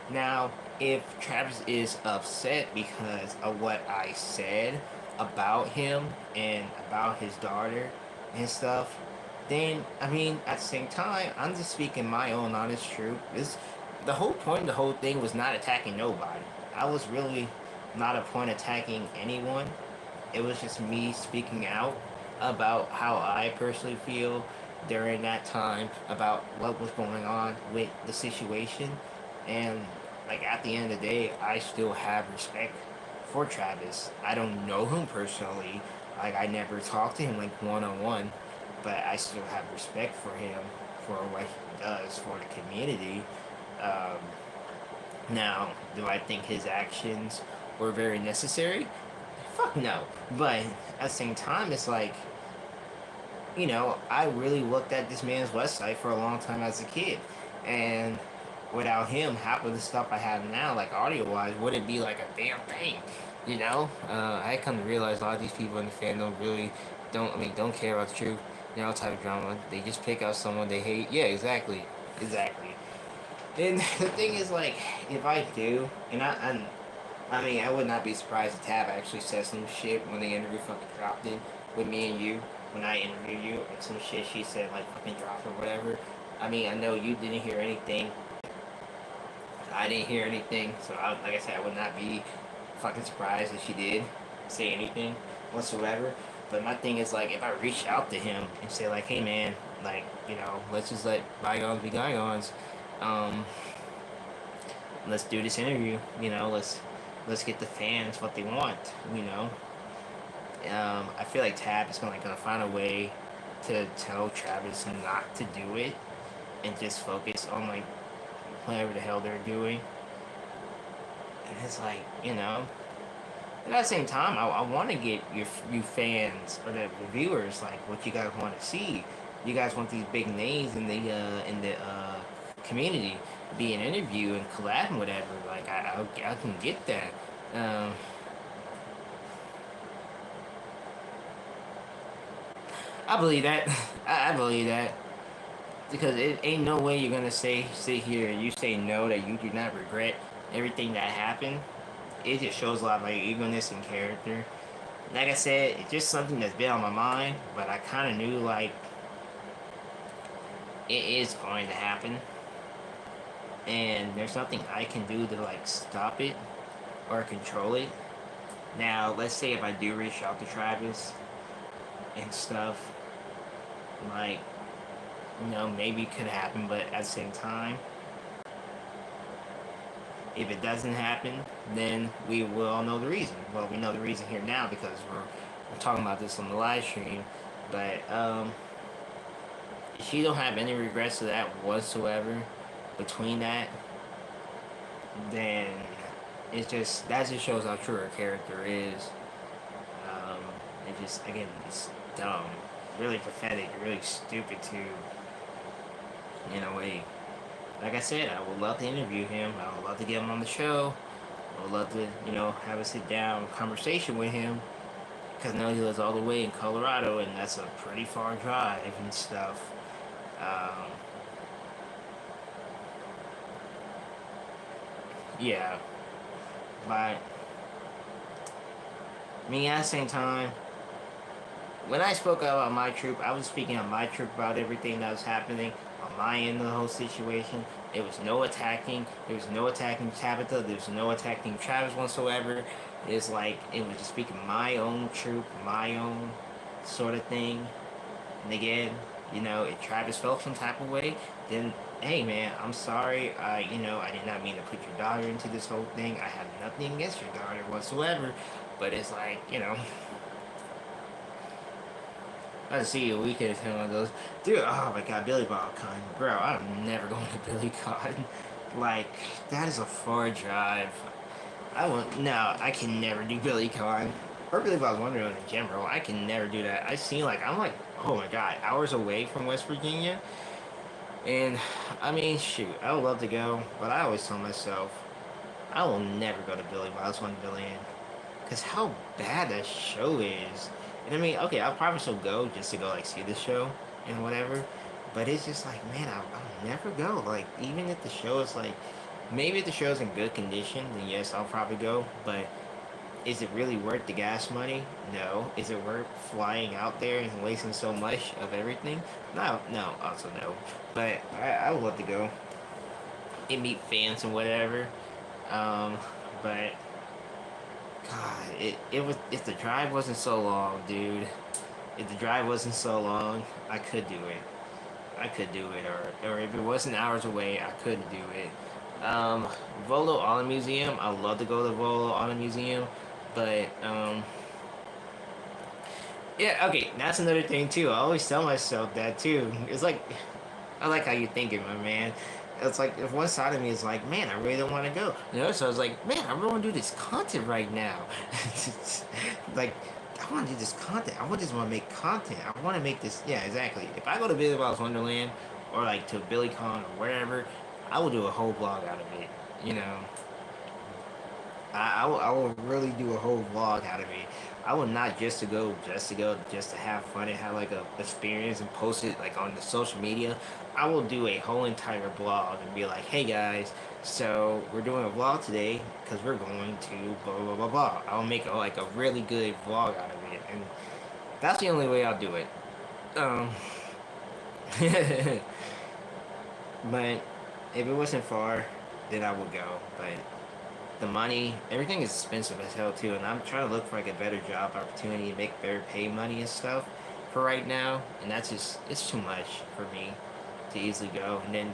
Now, if Travis is upset because of what I said about him and about his daughter and stuff, then I mean, at the same time, I'm just speaking my own honest truth. This, the whole point of the whole thing was not attacking nobody. I was really not a point attacking anyone. It was just me speaking out about how I personally feel during that time about what was going on with the situation. And like at the end of the day, I still have respect for Travis. I don't know him personally. Like I never talked to him like one on one, but I still have respect for him for what he does for the community. Um, Now, do I think his actions were very necessary? Fuck no. But at the same time, it's like, I really looked at this man's website for a long time as a kid. And without him, half of the stuff I have now, like audio wise, wouldn't be like a damn thing. I come to realize a lot of these people in the fandom really don't care about the truth, type of drama. They just pick out someone they hate. Yeah, exactly. Exactly. And the thing is, like, if I do, and I mean, I would not be surprised if Tab actually said some shit when the interview fucking dropped it with me and you, when I interviewed you, and some shit she said, like, fucking dropped or whatever. I mean, I know you didn't hear anything. I didn't hear anything, so like I said, I would not be fucking surprised if she did say anything whatsoever. But my thing is, like, if I reach out to him and say, like, hey, man, like, let's just let bygones be bygones. Um, let's do this interview. Let's get the fans what they want. I feel like Tab is gonna find a way to tell Travis not to do it and just focus on like whatever the hell they're doing. And it's like, And at the same time, I want to get you fans or the viewers like what you guys want to see. You guys want these big names in the community be an interview and collab and whatever. Like I can get that. I believe that. I believe that because it ain't no way you're gonna sit here and you say no that you do not regret everything that happened. It just shows a lot of like eagerness and character. Like I said, it's just something that's been on my mind, but I kind of knew like it is going to happen, and there's nothing I can do to like stop it or control it. Now, let's say if I do reach out to Travis and stuff, like maybe it could happen, but at the same time, if it doesn't happen, then we will all know the reason. Well, we know the reason here now because we're talking about this on the live stream. But she don't have any regrets of that whatsoever between that, then that just shows how true her character is. It just again it's dumb, really pathetic, really stupid too. In a way. Like I said, I would love to interview him. I would love to get him on the show. I would love to, have a sit down conversation with him. Because now he lives all the way in Colorado, and that's a pretty far drive and stuff. Yeah. But, I mean, at the same time, when I spoke about my troop, I was speaking on my troop about everything that was happening on my end of the whole situation. There was no attacking. There was no attacking Tabitha. There was no attacking Travis whatsoever. It's like it was just speaking my own troop, my own sort of thing. And again, if Travis felt some type of way, then hey man, I'm sorry. I did not mean to put your daughter into this whole thing. I have nothing against your daughter whatsoever. But it's like, you know, I see a weekend of one of those. Dude, oh my god, Billy Bob Con. Bro, I'm never going to Billy Con. Like, that is a far drive. I won't, no, I can never do Billy Con. Or Billy Bob's Wonderland in general. I can never do that. I seen, like, I'm like, oh my god, hours away from West Virginia. And, I mean, shoot, I would love to go. But I always tell myself, I will never go to Billy Bob's Wonderland. Because how bad that show is. And I mean, okay, I'll probably still go just to go, like, see the show and whatever. But it's just like, man, I'll never go. Like, even if the show is, like, maybe if the show's in good condition, then yes, I'll probably go. But is it really worth the gas money? No. Is it worth flying out there and wasting so much of everything? No, no, also no. But I would love to go and meet fans and whatever. But God, it was, if the drive wasn't so long, dude. If the drive wasn't so long, I could do it. I could do it, or if it wasn't hours away, I could do it. Volo Auto Museum, I love to go to Volo Auto Museum, but yeah, okay, that's another thing too. I always tell myself that too. It's like, I like how you're thinking, my man. It's like, if one side of me is like, man, I really don't want to go. The other side is like, man, I really want to do this content right now. Like, I want to do this content. I just want to make content. I want to make this. Yeah, exactly. If I go to Billy Bob's Wonderland or like to BillyCon or wherever, I will do a whole vlog out of it. You know, I will really do a whole vlog out of it. I will not just to have fun and have like a experience and post it like on the social media. I will do a whole entire vlog and be like, hey guys, so we're doing a vlog today because we're going to blah blah blah blah. I'll make like a really good vlog out of it, and that's the only way I'll do it. Um, but if it wasn't far, then I would go. But the money, everything is expensive as hell too, and I'm trying to look for like a better job opportunity and make better pay money and stuff for right now, and that's just, it's too much for me to easily go. And then,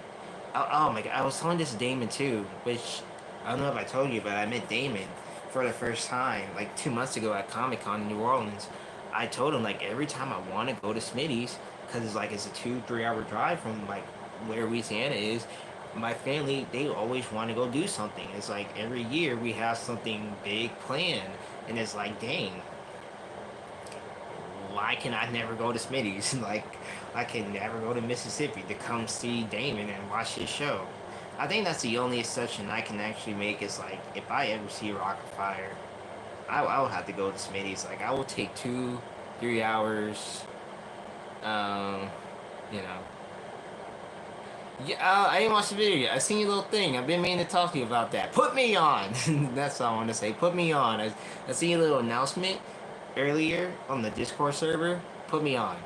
oh my god, I was telling this to Damon too, which I don't know if I told you, but I met Damon for the first time like 2 months ago at Comic Con in New Orleans. I told him like every time I want to go to Smitty's, because it's like it's a 2-3 hour drive from like where Louisiana is, my family, they always want to go do something. It's like every year we have something big planned, and it's like, dang, why can I never go to Smitty's? Like, I can never go to Mississippi to come see Damon and watch his show. I think that's the only exception I can actually make, is like, if I ever see Rocket Fire, I would have to go to Smitty's. Like, I will take 2-3 hours, um, you know. Yeah, I didn't watch the video yet. I seen your little thing. I've been meaning to talk to you about that. Put me on! That's all I want to say. Put me on. I seen your little announcement earlier on the Discord server. Put me on.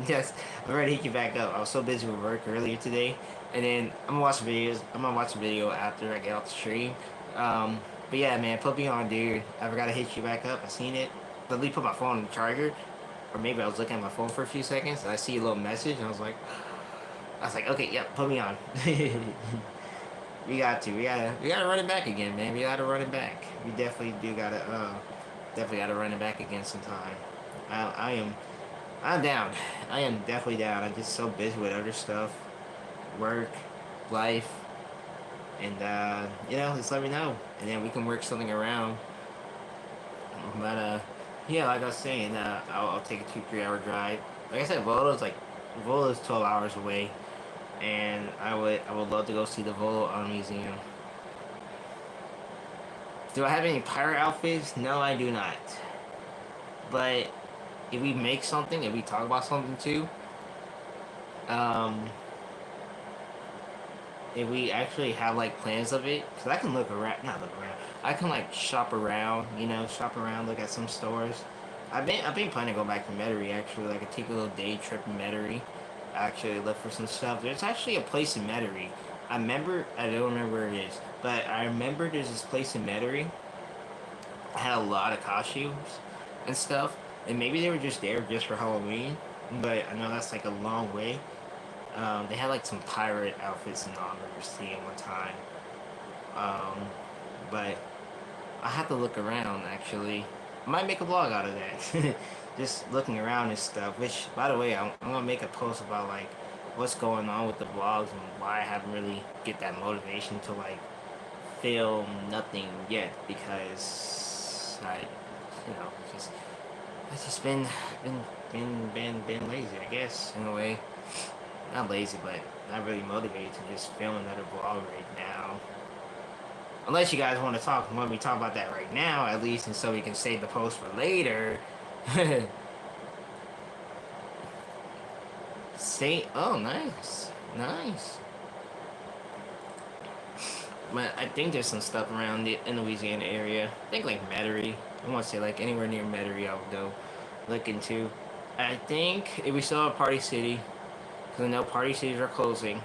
Yes, I'm ready to hit you back up. I was so busy with work earlier today. And then I'm gonna watch the videos. I'm gonna watch the video after I get off the stream. But yeah, man, put me on, dude. I forgot to hit you back up. I seen it. Literally put my phone on the charger. Or maybe I was looking at my phone for a few seconds, and I see a little message, and I was like, okay, yep, put me on. We got to. We gotta run it back again, man. We gotta run it back. We definitely do definitely gotta run it back again sometime. I'm down. I am definitely down. I'm just so busy with other stuff, work, life, and you know, just let me know, and then we can work something around. But yeah, like I was saying, I'll take a 2-3 hour drive. Like I said, Volo's 12 hours away, and I would love to go see the Volo Art Museum. Do I have any pirate outfits? No, I do not. But if we make something, if we talk about something too, if we actually have like plans of it, because I can look around, not look around, I can like shop around, you know, look at some stores. I've been planning to go back to Metairie actually. Like, I take a little day trip in Metairie, actually look for some stuff. There's actually a place in Metairie. I don't remember where it is, but I remember there's this place in Metairie. I had a lot of costumes and stuff, and maybe they were just there just for Halloween, but I know that's like a long way. They had like some pirate outfits and all I remember seeing one time. But I have to look around actually. I might make a vlog out of that. Just looking around and stuff. Which, by the way, I'm gonna make a post about like what's going on with the vlogs and why I haven't really get that motivation to like film nothing yet because you know, just I've just been lazy, I guess, in a way. Not lazy, but not really motivated to just film another vlog right now. Unless you guys want me to talk about that right now, at least, and so we can save the post for later. Oh, nice, nice. But I think there's some stuff around it in the Louisiana area. I think like Metairie. I want to say like anywhere near Metairie, I would go look into. I think if we still have Party City, because I know Party Cities are closing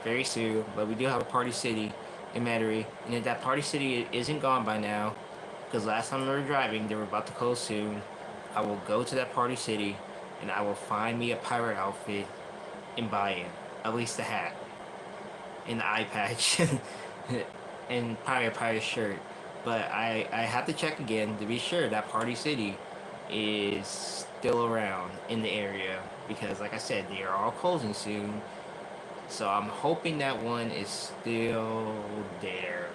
very soon, but we do have a Party City in Metairie, and if that Party City isn't gone by now, because last time we were driving, they were about to close soon, I will go to that Party City, and I will find me a pirate outfit and buy it, at least the hat, and the eye patch, and probably a pirate shirt. But I have to check again to be sure that Party City is still around in the area because, like I said, they are all closing soon. So I'm hoping that one is still there.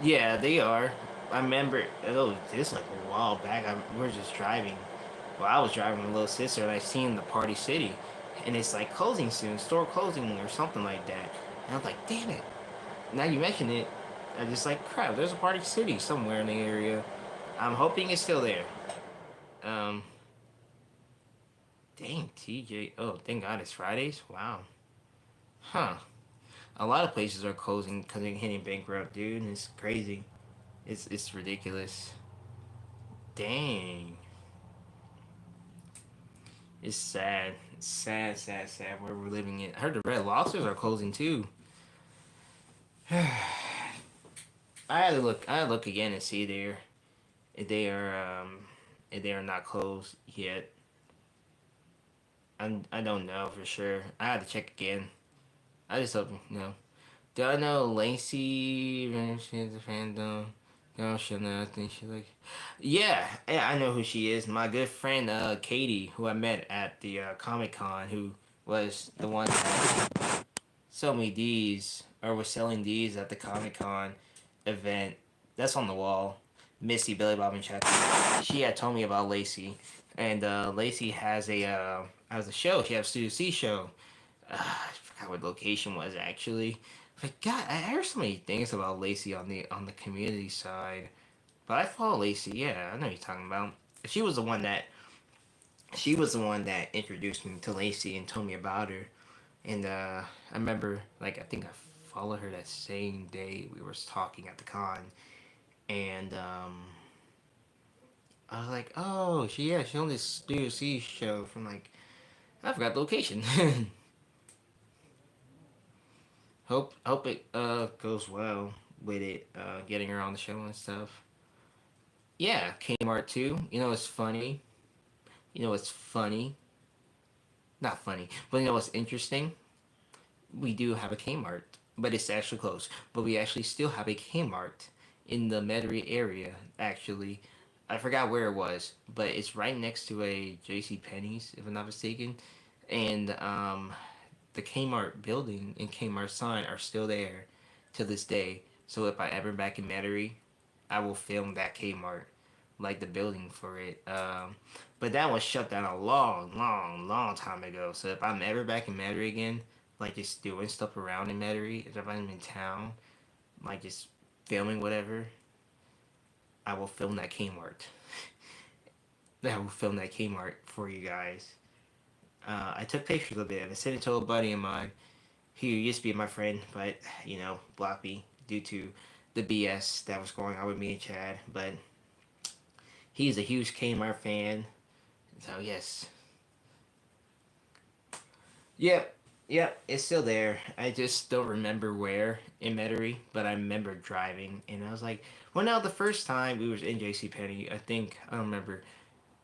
Yeah, they are. I remember, oh, this like a while back. We were just driving. Well, I was driving with my little sister, and I seen the Party City, and it's like closing soon, store closing or something like that. And I was like, damn it. Now you mention it, I just like crap. There's a Party City somewhere in the area. I'm hoping it's still there. Um, dang, TJ. Oh, thank God it's Fridays. Wow. Huh. A lot of places are closing because they're hitting bankrupt, dude. It's crazy. It's ridiculous. Dang. It's sad. It's sad, sad, sad where we're living in. I heard the Red Lobsters are closing too. I had to look again and see there if they are if they are not closed yet. I don't know for sure. I had to check again. I just hope Do I know Lacey? She's a fandom. No, she'll know. I think she like. Yeah, yeah, I know who she is. My good friend, Katie, who I met at the Comic Con, who was the one that sold me these or was selling these at the Comic Con event. That's on the wall. Missy Billy Bob and Chucky. She had told me about Lacey, and Lacey has a show. She has a Studio C show. I forgot what location was actually. But God, I heard so many things about Lacey on the community side. But I follow Lacey. Yeah, I know what you're talking about. She was the one that she was the one that introduced me to Lacey and told me about her. And I remember, like, I think I followed her that same day we were talking at the con, and I was like, oh, she on this Studio C show from like I forgot the location. Hope it goes well with it getting her on the show and stuff. Yeah, Kmart too. You know it's funny. You know it's funny. Not funny, but you know what's interesting? We do have a Kmart, but it's actually closed. But we actually still have a Kmart in the Metairie area. Actually, I forgot where it was, but it's right next to a J.C. Penney's, if I'm not mistaken. And the Kmart building and Kmart sign are still there to this day. So if I ever back in Metairie, I will film that Kmart, like the building for it. But that was shut down a long, long, long time ago. So if I'm ever back in Metairie again, like just doing stuff around in Metairie, if I'm in town, like just filming whatever, I will film that Kmart. I will film that Kmart for you guys. I took pictures of it. I sent it to a buddy of mine. He used to be my friend, but blocked me due to the BS that was going on with me and Chad. But he's a huge Kmart fan, so yes. Yep, yep, it's still there. I just don't remember where in Metairie, but I remember driving, and I was like, well, now the first time we was in JCPenney, I think I don't remember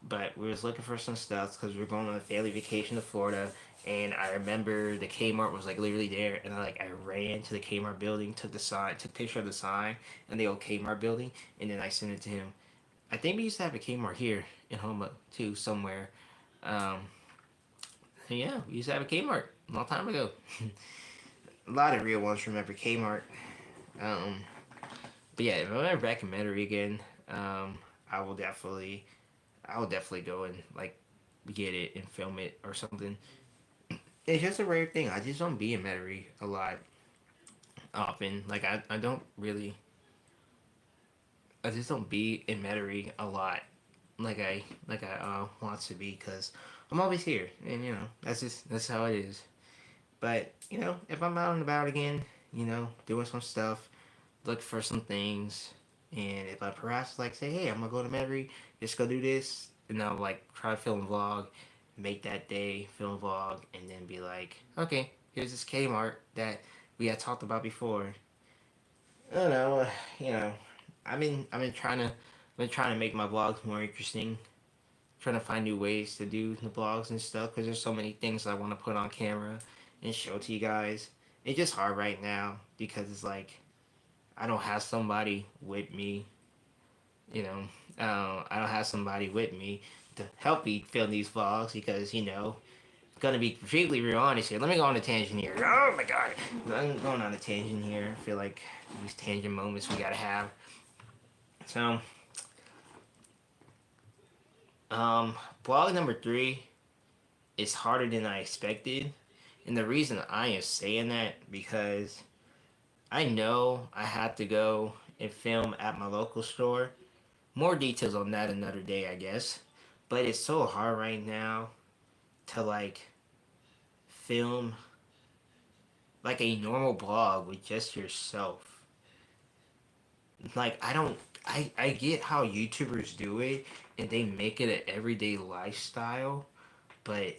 but we was looking for some stuff because we were going on a family vacation to Florida. And I remember the Kmart was like literally there, and I ran to the Kmart building, took the sign, took a picture of the sign and the old Kmart building, and then I sent it to him. I think we used to have a Kmart here in Homa too, somewhere. Um, yeah, we used to have a Kmart a long time ago. A lot of real ones remember Kmart. Um, but yeah, if I'm ever back in Metairie again, um, I will definitely, I will definitely go and like get it and film it or something. It's just a rare thing. I just don't be in Metairie a lot often. Like I don't really, I just don't be in Metairie a lot like I want to be because I'm always here, and that's how it is. But if I'm out and about again, doing some stuff, look for some things, and if I perhaps like say, hey, I'm gonna go to Metairie, just go do this, and I'll like try to film a vlog, make that day film a vlog, and then be like, okay, here's this Kmart that we had talked about before. I don't know, you know, I've been trying to make my vlogs more interesting, trying to find new ways to do the vlogs and stuff because there's so many things I want to put on camera and show to you guys. It's just hard right now because it's like I don't have somebody with me, you know. I don't have somebody with me to help me film these vlogs because gonna be completely real honest here. Let me go on a tangent here. Oh my god, I'm going on a tangent here. I feel like these tangent moments we gotta have. So, um, vlog number 3 is harder than I expected, and the reason I am saying that because I know I have to go and film at my local store. More details on that another day, I guess. But it's so hard right now to like film like a normal blog with just yourself. Like I get how YouTubers do it and they make it an everyday lifestyle, but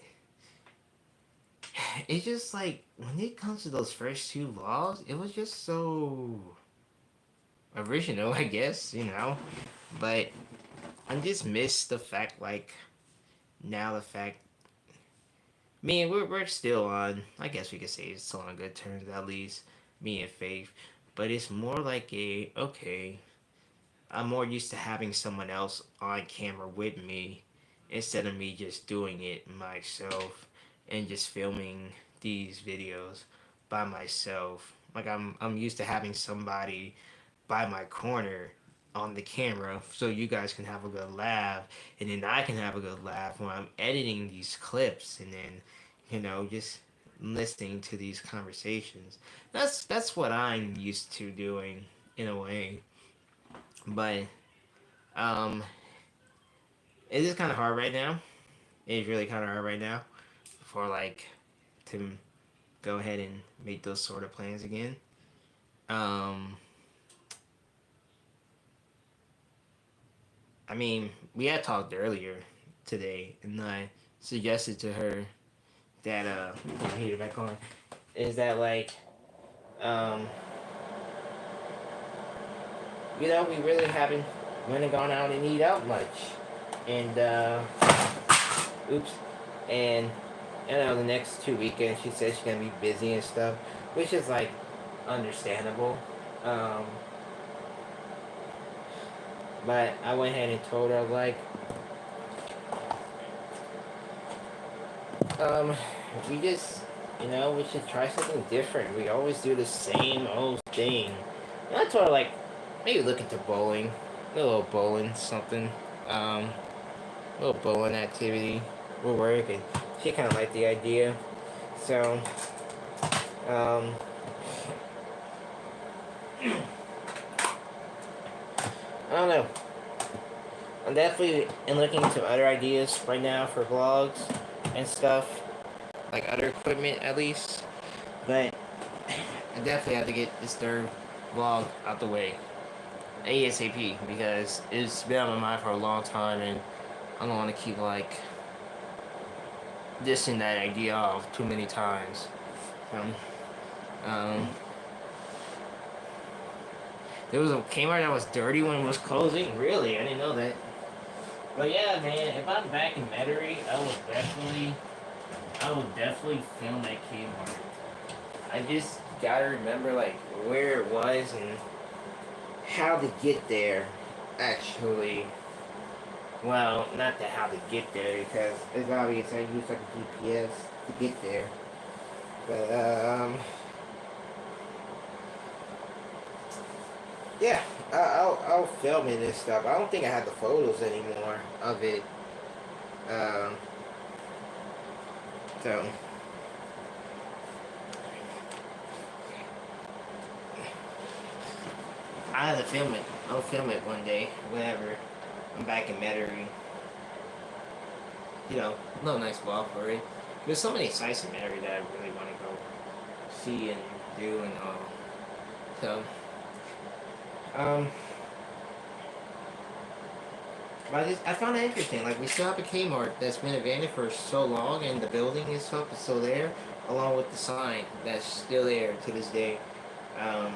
it's just like when it comes to those first 2 vlogs, it was just so original, I guess. But I just miss the fact like now the fact me and we're still on, I guess we could say it's still on good terms, at least me and Faith. But it's more like okay, I'm more used to having someone else on camera with me instead of me just doing it myself and just filming these videos by myself. Like I'm used to having somebody by my corner on the camera so you guys can have a good laugh and then I can have a good laugh when I'm editing these clips and then just listening to these conversations. That's what I'm used to doing in a way. But um it is kind of hard right now. It is really kind of hard right now for like to go ahead and make those sort of plans again. Um I mean, we had talked earlier today, and I suggested to her that put my heater back on. Is that like um we really haven't went and gone out and eat out much, and oops, and the next 2 weekends she said she's gonna be busy and stuff, which is like understandable. Um, but I went ahead and told her like Um, we just, we should try something different. We always do the same old thing. And I told her, like, maybe look into bowling. A little bowling, something. A little bowling activity will work. And she kind of liked the idea. So, um, I don't know. I'm definitely looking into other ideas right now for vlogs and stuff. Like other equipment, at least. But I definitely have to get this 3rd vlog out the way ASAP because it's been on my mind for a long time and I don't want to keep like dissing that idea off too many times. Um, there was a Kmart that was dirty when it was closing. Really, I didn't know that. But yeah, man, if I'm back in Metairie, I will definitely film at Kmart. I just gotta remember like where it was and how to get there. Actually, well, not the how to get there because it's obvious I use like a GPS to get there. But yeah, I'll film it and stuff. I don't think I have the photos anymore of it. Um, so. I have to film it. I'll film it one day, whenever I'm back in Metairie. You know, a little nice walk for it. There's so many sites in Metairie that I really want to go see and do and all. So, um, but I found it interesting. Like, we still have a Kmart that's been abandoned for so long, and the building and stuff is still there, along with the sign that's still there to this day. Um,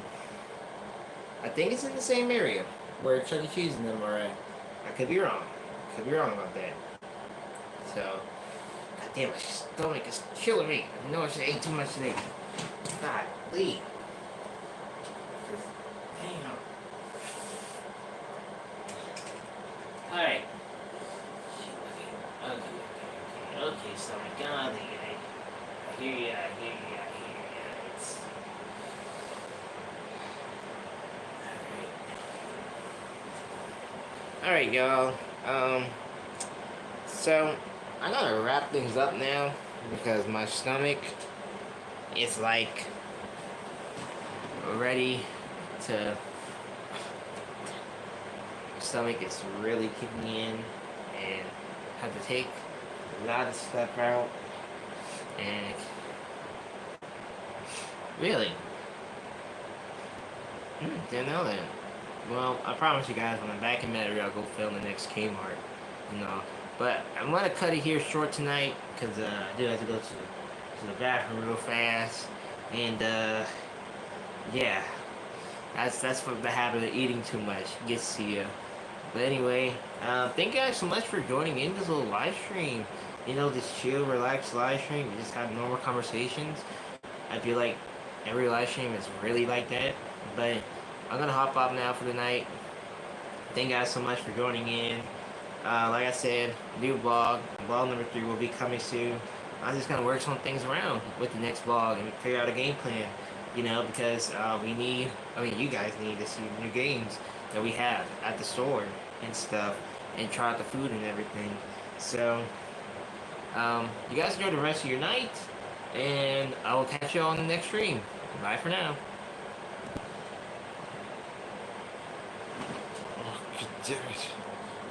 I think it's in the same area where Chuck E. Cheese and them are at. I could be wrong. Could be wrong about that. So, God damn, my stomach is killing me. I know I should ate too much today. God, leave. Damn. Alright. Okay, stomach. God, I hear ya. It's... Alright, y'all. So I gotta wrap things up now because my stomach is like ready to. Stomach is really kicking in and have to take a lot of stuff out and really didn't know that. Well, I promise you guys, when I'm back in Metairie, I'll go film the next Kmart, you know. But I'm gonna cut it here short tonight because I do have to go to the bathroom real fast, and yeah, that's what the habit of eating too much gets to you. But anyway, thank you guys so much for joining in this little live stream. You know, this chill, relaxed live stream. We just have normal conversations. I feel like every live stream is really like that, but I'm gonna hop off now for the night. Thank you guys so much for joining in. Like I said, new vlog number 3 will be coming soon. I'm just gonna work some things around with the next vlog and figure out a game plan. You know, because you guys need to see new games that we have at the store and stuff, and try out the food and everything. So, you guys enjoy the rest of your night, and I will catch you all on the next stream. Bye for now. Oh, damn it.